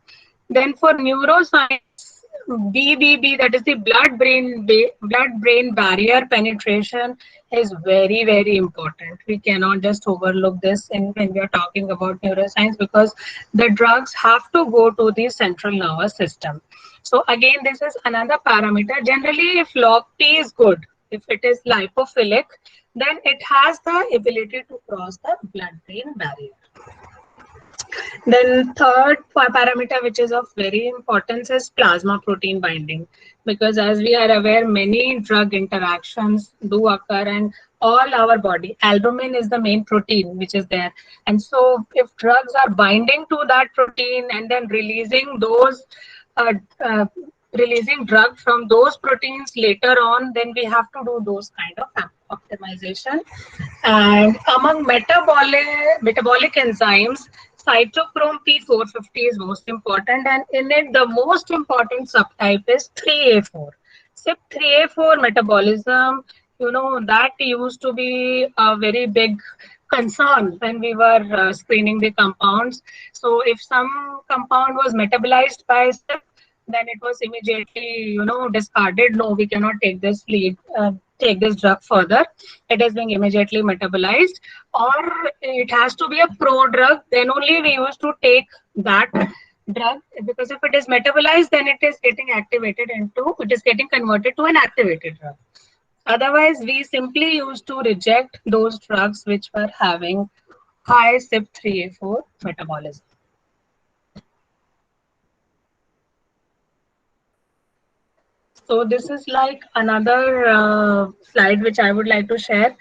Then for neuroscience, BBB, that is the blood-brain barrier penetration, is very, very important. We cannot just overlook this when we are talking about neuroscience, because the drugs have to go to the central nervous system. So again, this is another parameter. Generally, if log P is good, if it is lipophilic, then it has the ability to cross the blood-brain barrier. Then third parameter, which is of very importance, is plasma protein binding, because as we are aware, many drug interactions do occur, and all our body, albumin is the main protein which is there. And so if drugs are binding to that protein and then releasing those releasing drug from those proteins later on, then we have to do those kind of optimization. And among metabolic enzymes, cytochrome P450 is most important, and in it the most important subtype is 3A4. CYP3A4 metabolism, that used to be a very big concern when we were screening the compounds. So if some compound was metabolized by CYP, then it was immediately, discarded. No, we cannot take this take this drug further. It is being immediately metabolized, or it has to be a pro-drug. Then only we used to take that drug, because if it is metabolized, then it is getting getting converted to an activated drug. Otherwise, we simply used to reject those drugs which were having high CYP3A4 metabolism. So this is like another slide which I would like to share.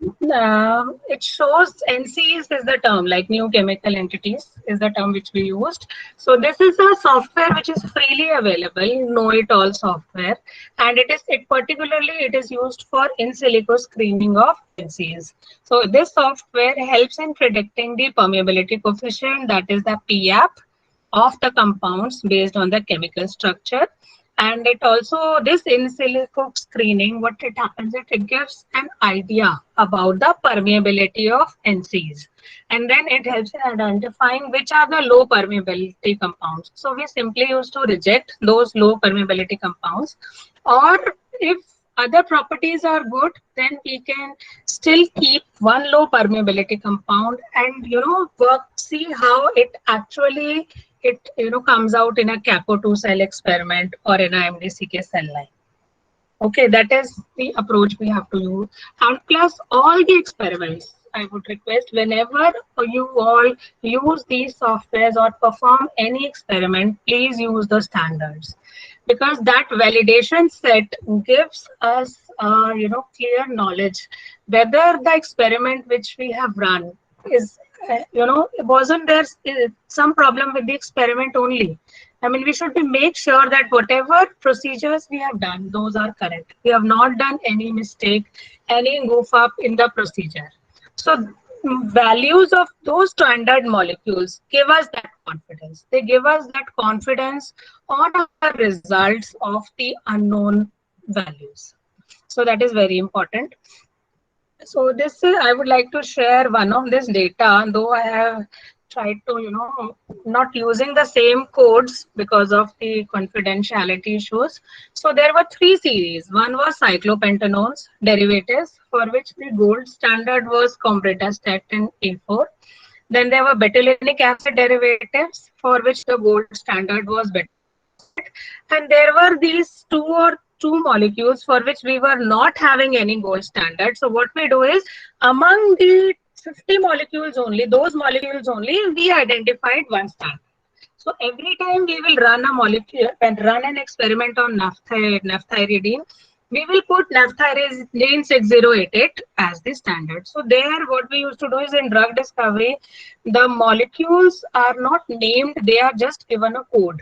It shows NCEs is the term, like new chemical entities is the term which we used. So this is a software which is freely available, know-it-all software, and it is used for in silico screening of NCEs. So this software helps in predicting the permeability coefficient, that is the PAP, of the compounds based on the chemical structure. And it also, this in silico screening, what it happens, it gives an idea about the permeability of NCs. And then it helps in identifying which are the low permeability compounds. So we simply used to reject those low permeability compounds. Or if other properties are good, then we can still keep one low permeability compound and, see how it actually comes out in a CACO2 cell experiment or in a MDCK cell line. Okay, that is the approach we have to use. And plus all the experiments, I would request, whenever you all use these softwares or perform any experiment, please use the standards, because that validation set gives us, clear knowledge whether the experiment which we have run is, wasn't there some problem with the experiment only. I mean, we should make sure that whatever procedures we have done, those are correct. We have not done any mistake, any goof up in the procedure. So values of those standard molecules give us that confidence. They give us that confidence on the results of the unknown values. So that is very important. So this is, I would like to share one of this data, though I have tried to, not using the same codes because of the confidentiality issues. So there were 3 series. One was cyclopentanones derivatives, for which the gold standard was Combretastatin A4. Then there were betulinic acid derivatives for which the gold standard was better. And there were these two molecules for which we were not having any gold standard. So what we do is, among the 50 molecules only, those molecules only, we identified one standard. So every time we will run a molecule and run an experiment on naphthyridine, we will put naphthyridine 6088 as the standard. So there, what we used to do is, in drug discovery, the molecules are not named, they are just given a code.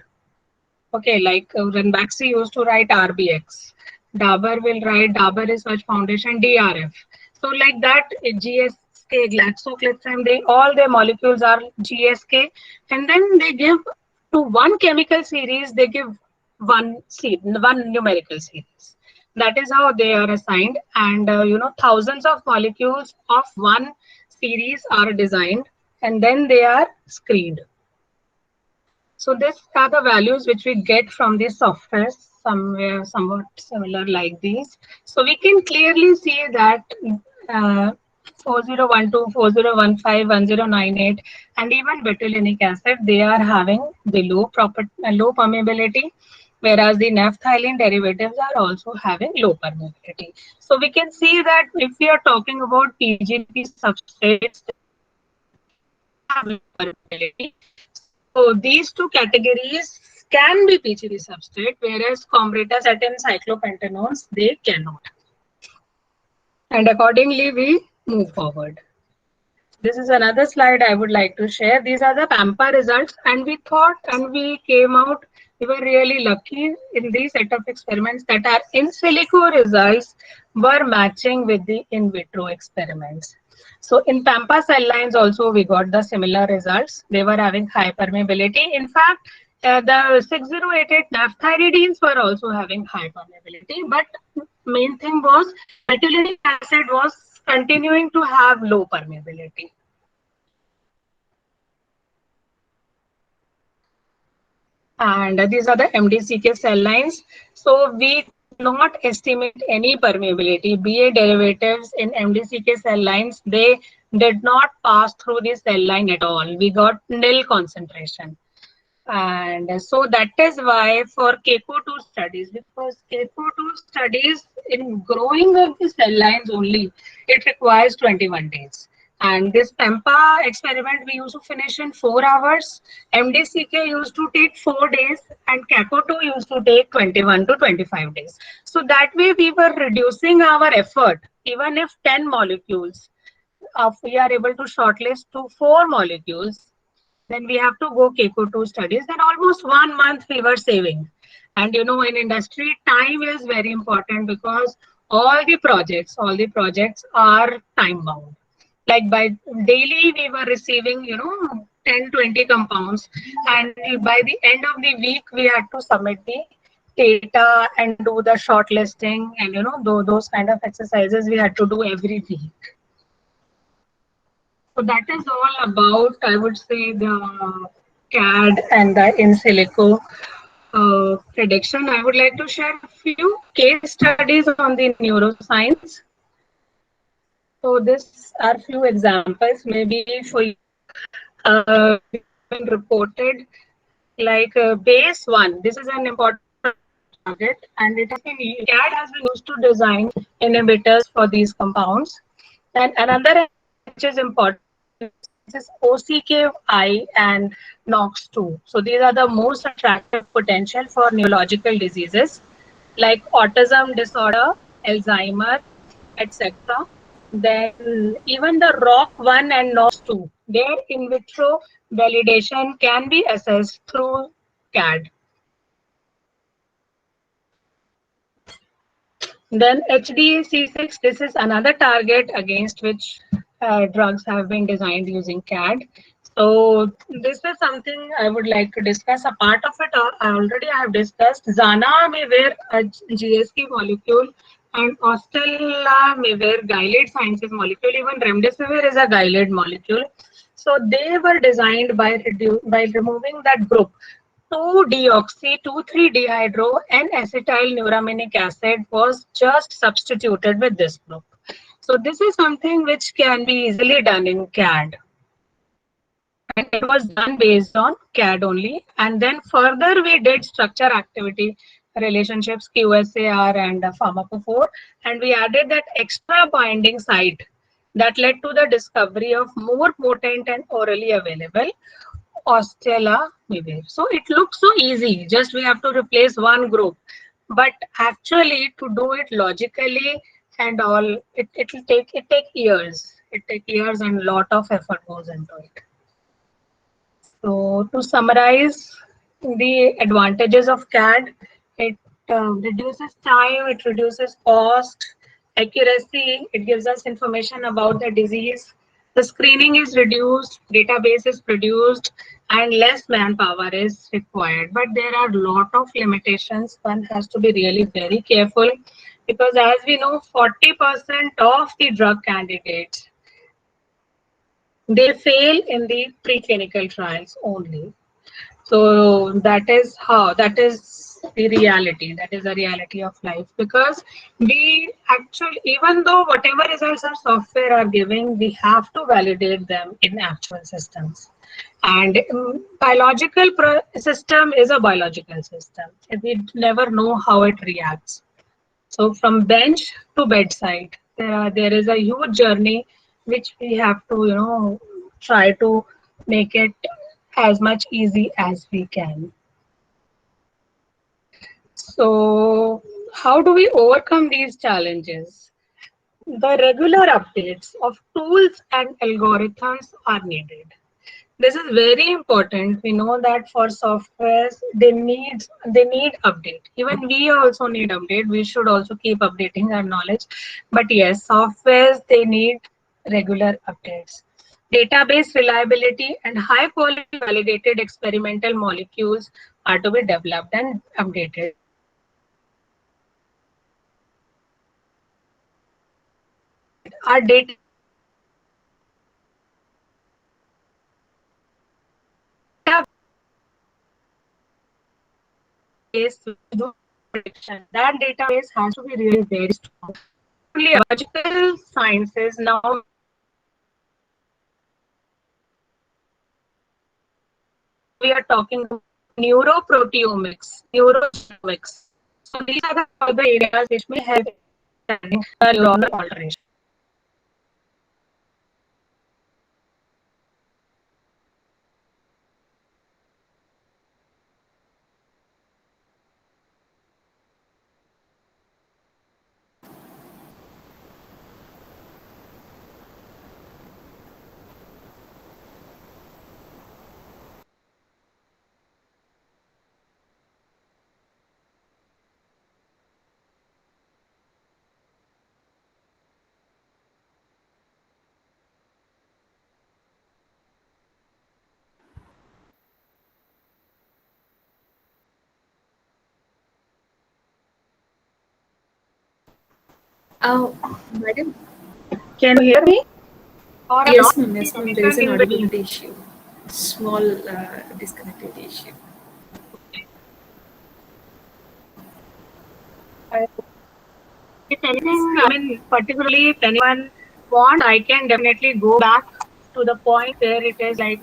Okay, like Ranbaxy used to write RBX. Dabur will write Dabur Research Foundation DRF. So like that, GSK, GlaxoSmithKline, all their molecules are GSK, and then they give to one chemical series, they give one numerical series. That is how they are assigned, and thousands of molecules of one series are designed, and then they are screened. So these are the values which we get from the software, somewhat similar like these. So we can clearly see that 4012, 4015, 1098, and even betulinic acid, they are having the low permeability, whereas the naphthalene derivatives are also having low permeability. So we can see that if we are talking about PGP substrates, have low permeability. So these two categories can be PGP substrate, whereas combretaset and cyclopentanones, they cannot. And accordingly, we move forward. This is another slide I would like to share. These are the PAMPA results, and we thought, and we came out, we were really lucky in these set of experiments that our in silico results were matching with the in vitro experiments. So in PAMPA cell lines also, we got the similar results. They were having high permeability. In fact, the 6088 naphthyridines were also having high permeability, but main thing was betulinic acid was continuing to have low permeability. And these are the MDCK cell lines. So we not estimate any permeability. BA derivatives in MDCK cell lines, they did not pass through the cell line at all. We got nil concentration. And so that is why for CACO2 studies, because CACO2 studies in growing of the cell lines only, it requires 21 days. And this PAMPA experiment we used to finish in 4 hours. MDCK used to take 4 days, and CACO2 used to take 21 to 25 days. So that way we were reducing our effort. Even if 10 molecules, we are able to shortlist to 4 molecules, then we have to go CACO2 studies. Then almost 1 month we were saving. And in industry, time is very important because all the projects are time bound. Like by daily we were receiving 10-20 compounds, and by the end of the week we had to submit the data and do the shortlisting, and those kind of exercises we had to do every week. So that is all about, I would say, the CAD and the in silico prediction. I would like to share a few case studies on the neuroscience. So this are few examples, maybe for you reported, like BASE1. This is an important target, and it has been CAD has been used to design inhibitors for these compounds. And another which is important is OCK1 and NOX2. So these are the most attractive potential for neurological diseases like autism disorder, Alzheimer, etc. Then even the ROC1 and NOX2, their in vitro validation can be assessed through CAD. Then HDA-C6, this is another target against which drugs have been designed using CAD. So this is something I would like to discuss. A part of it already I have discussed. Zanamivir, a GSK molecule, and oseltamivir, Gilead Sciences molecule. Even remdesivir is a Gilead molecule. So they were designed by removing that group. 2-deoxy, 2,3-dehydro, and acetylnuraminic acid was just substituted with this group. So this is something which can be easily done in CAD. and it was done based on CAD only. And then further we did structure activity relationships, QSAR and PharmacoPhore, and we added that extra binding site that led to the discovery of more potent and orally available oseltamivir. So it looks so easy, just we have to replace one group. But actually to do it logically and all, it'll take years. It take years and lot of effort goes into it. So to summarize the advantages of CAD, it reduces time, it reduces cost, accuracy, it gives us information about the disease. The screening is reduced, database is produced, and less manpower is required. But there are a lot of limitations. One has to be really very careful because as we know, 40% of the drug candidates, they fail in the preclinical trials only. So that is the reality. That is the reality of life, because we actually, even though whatever results our software are giving, we have to validate them in actual systems. And biological system is a biological system. We never know how it reacts. So from bench to bedside, there is a huge journey which we have to, try to make it as much easy as we can. So how do we overcome these challenges? The regular updates of tools and algorithms are needed. This is very important. We know that for softwares, they need update. Even we also need update. We should also keep updating our knowledge. But yes, softwares, they need regular updates. Database reliability and high quality validated experimental molecules are to be developed and updated. Our data prediction. That database has to be really very strong. Only biological sciences now we are talking about neuroproteomics, neurogenomics. So these are the other areas which may help in neuronal alteration. Madam? Can you hear me? Or Yes, not? ma'am. Yes, ma'am. There is an audibility issue. Small disconnectivity issue. If anything, I mean, particularly if anyone wants, I can definitely go back to the point where it is like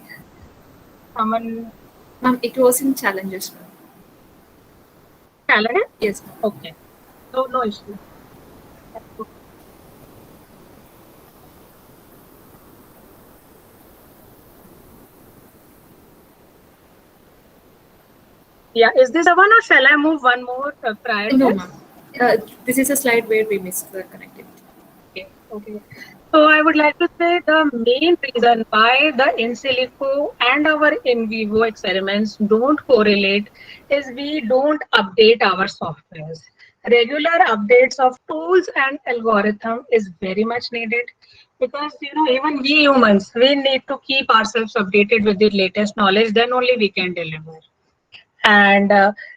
someone Ma'am, it was in challenges, ma'am. talented. Yes, ma'am. Okay. So no issue. Yeah, is this the one or shall I move one more prior to No, this? ma'am. This is a slide where we missed the connectivity. Okay, okay. So I would like to say the main reason why the in silico and our in vivo experiments don't correlate is we don't update our softwares. Regular updates of tools and algorithm is very much needed because even we humans, we need to keep ourselves updated with the latest knowledge, then only we can deliver. And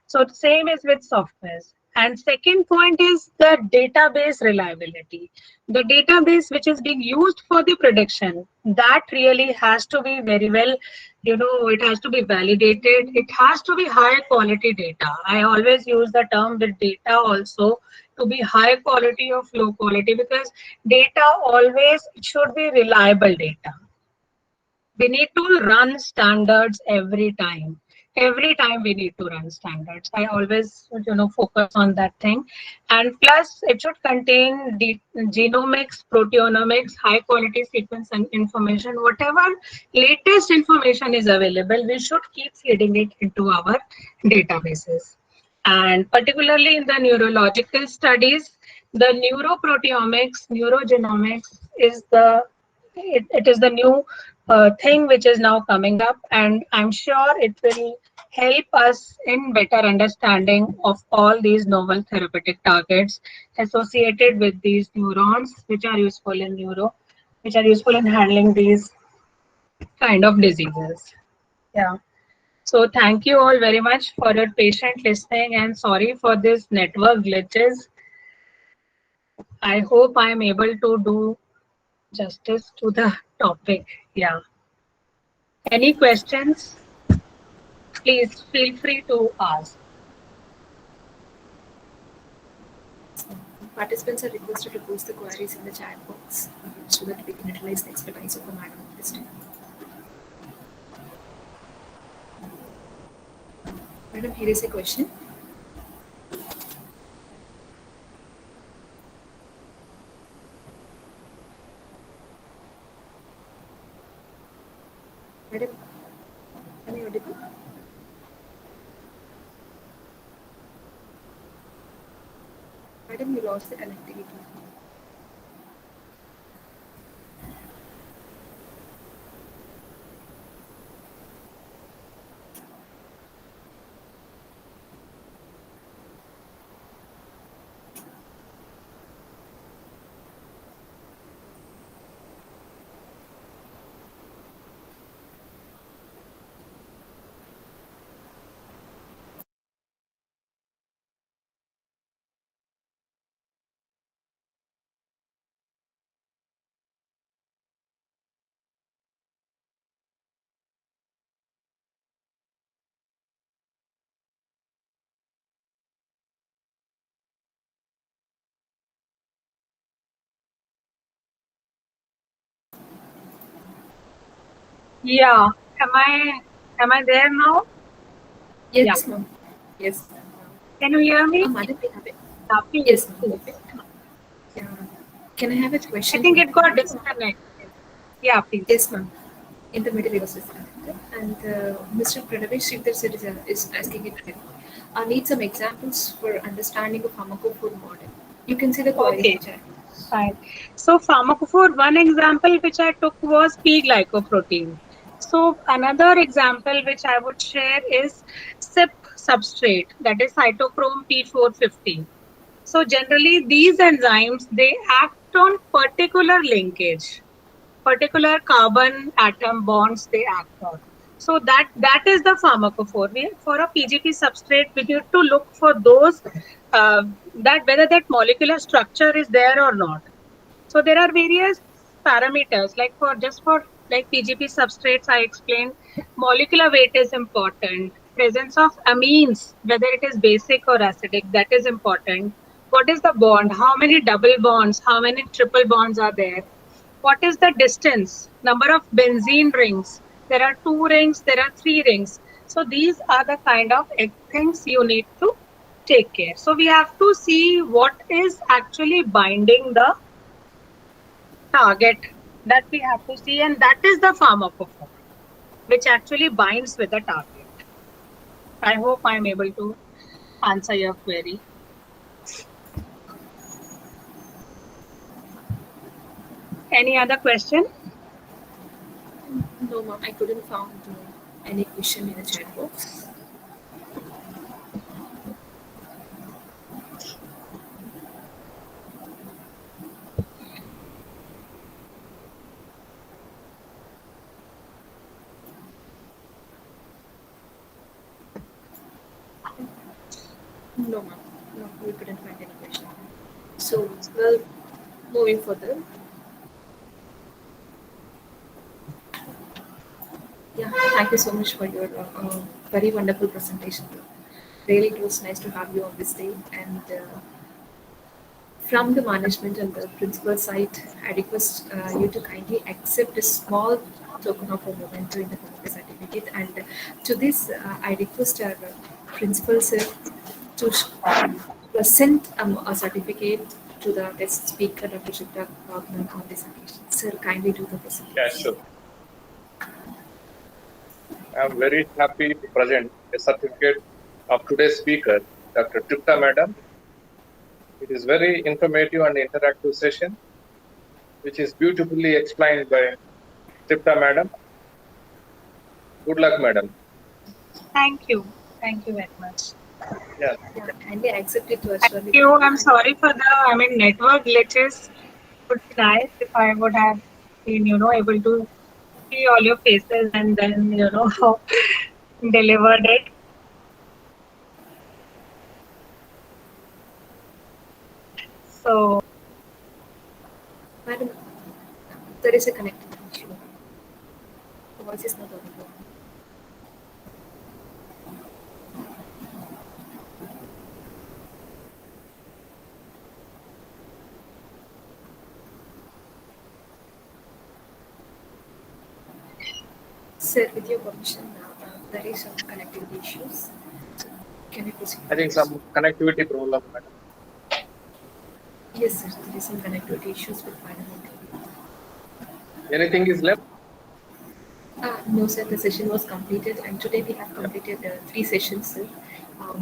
so the same is with softwares. And second point is the database reliability. The database which is being used for the prediction, that really has to be very well, it has to be validated. It has to be high quality data. I always use the term with data also to be high quality of low quality, because data always should be reliable data. We need to run standards every time. Every time we need to run standards. I always, focus on that thing. And plus, it should contain genomics, proteomics, high quality sequence and information. Whatever latest information is available, we should keep feeding it into our databases. And particularly in the neurological studies, the neuroproteomics, neurogenomics is it is the new thing which is now coming up, and I'm sure it will help us in better understanding of all these novel therapeutic targets associated with these neurons, which are useful in which are useful in handling these kind of diseases. Yeah. So thank you all very much for your patient listening, and sorry for this network glitches. I hope I am able to do justice to the topic. Yeah. Any questions? Please feel free to ask. Participants are requested to post the queries in the chat box so that we can utilize the expertise of the madam this time. Madam, here is a question. Madam, am I audible? Madam, you lost the connectivity. Yeah. Am I there now? Yes, ma'am. Yes. Can you hear me? Madam, we have it. Yeah, please. Yes, ma'am. Yeah. Can I have a question? I think it got disconnected. Yeah, please. Yes, ma'am. In the middle, it was disconnected. And Mr. Pranavesh Sridhar is asking it again. I need some examples for understanding of pharmacophore model. You can see the query in the chat. Fine. So pharmacophore, one example which I took was P-glycoprotein. So another example which I would share is CYP substrate, that is cytochrome P450. So generally these enzymes, they act on particular linkage, particular carbon atom bonds they act on. So that is the pharmacophore. For a PGP substrate, we need to look for those that whether that molecular structure is there or not. So there are various parameters, like for PGP substrates, I explained molecular weight is important. Presence of amines, whether it is basic or acidic, that is important. What is the bond? How many double bonds? How many triple bonds are there? What is the distance? Number of benzene rings. There are 2 rings, there are 3 rings. So these are the kind of things you need to take care. So we have to see what is actually binding the target, that we have to see, and that is the pharmacophore, which actually binds with the target. I hope I'm able to answer your query. Any other question? No, ma'am, I couldn't find any question in the chat box. No, ma'am. No, we couldn't find any question. So, well, moving further. Yeah, thank you so much for your very wonderful presentation. Really, it was nice to have you on this day. And from the management and the principal side, I request you to kindly accept a small token of a memento in the form of a certificate. And to this, I request our principal sir to present a certificate to the guest speaker, Dr. Chitra Bhagwan, on this occasion. Sir, kindly do the presentation. Yeah, sure. I am very happy to present a certificate of today's speaker, Dr. Tripta Madam. It is very informative and interactive session, which is beautifully explained by Tripta Madam. Good luck, Madam. Thank you. Thank you very much. Yeah. Yeah, kindly accept it Thank virtually. you. I'm sorry for the, network glitches. It would be nice if I would have been, able to see all your faces and then, delivered it. So, Madam, there is a connectivity issue. The voice is not audible. Sir, with your permission, there is some connectivity issues. Can you proceed? I think some connectivity problem, Madam. Yes, sir. There is some connectivity issues with Madam. Anything is left? No, sir. The session was completed, and today we have completed 3 sessions, sir.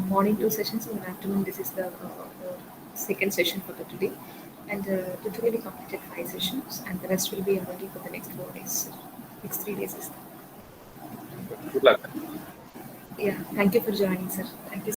Morning 2 sessions, and afternoon this is the second session for the today. And today we completed 5 sessions, and the rest will be awaiting for the next 4 days. Sir. Next 3 days is. Good luck. Yeah. Thank you for joining, sir. Thank you.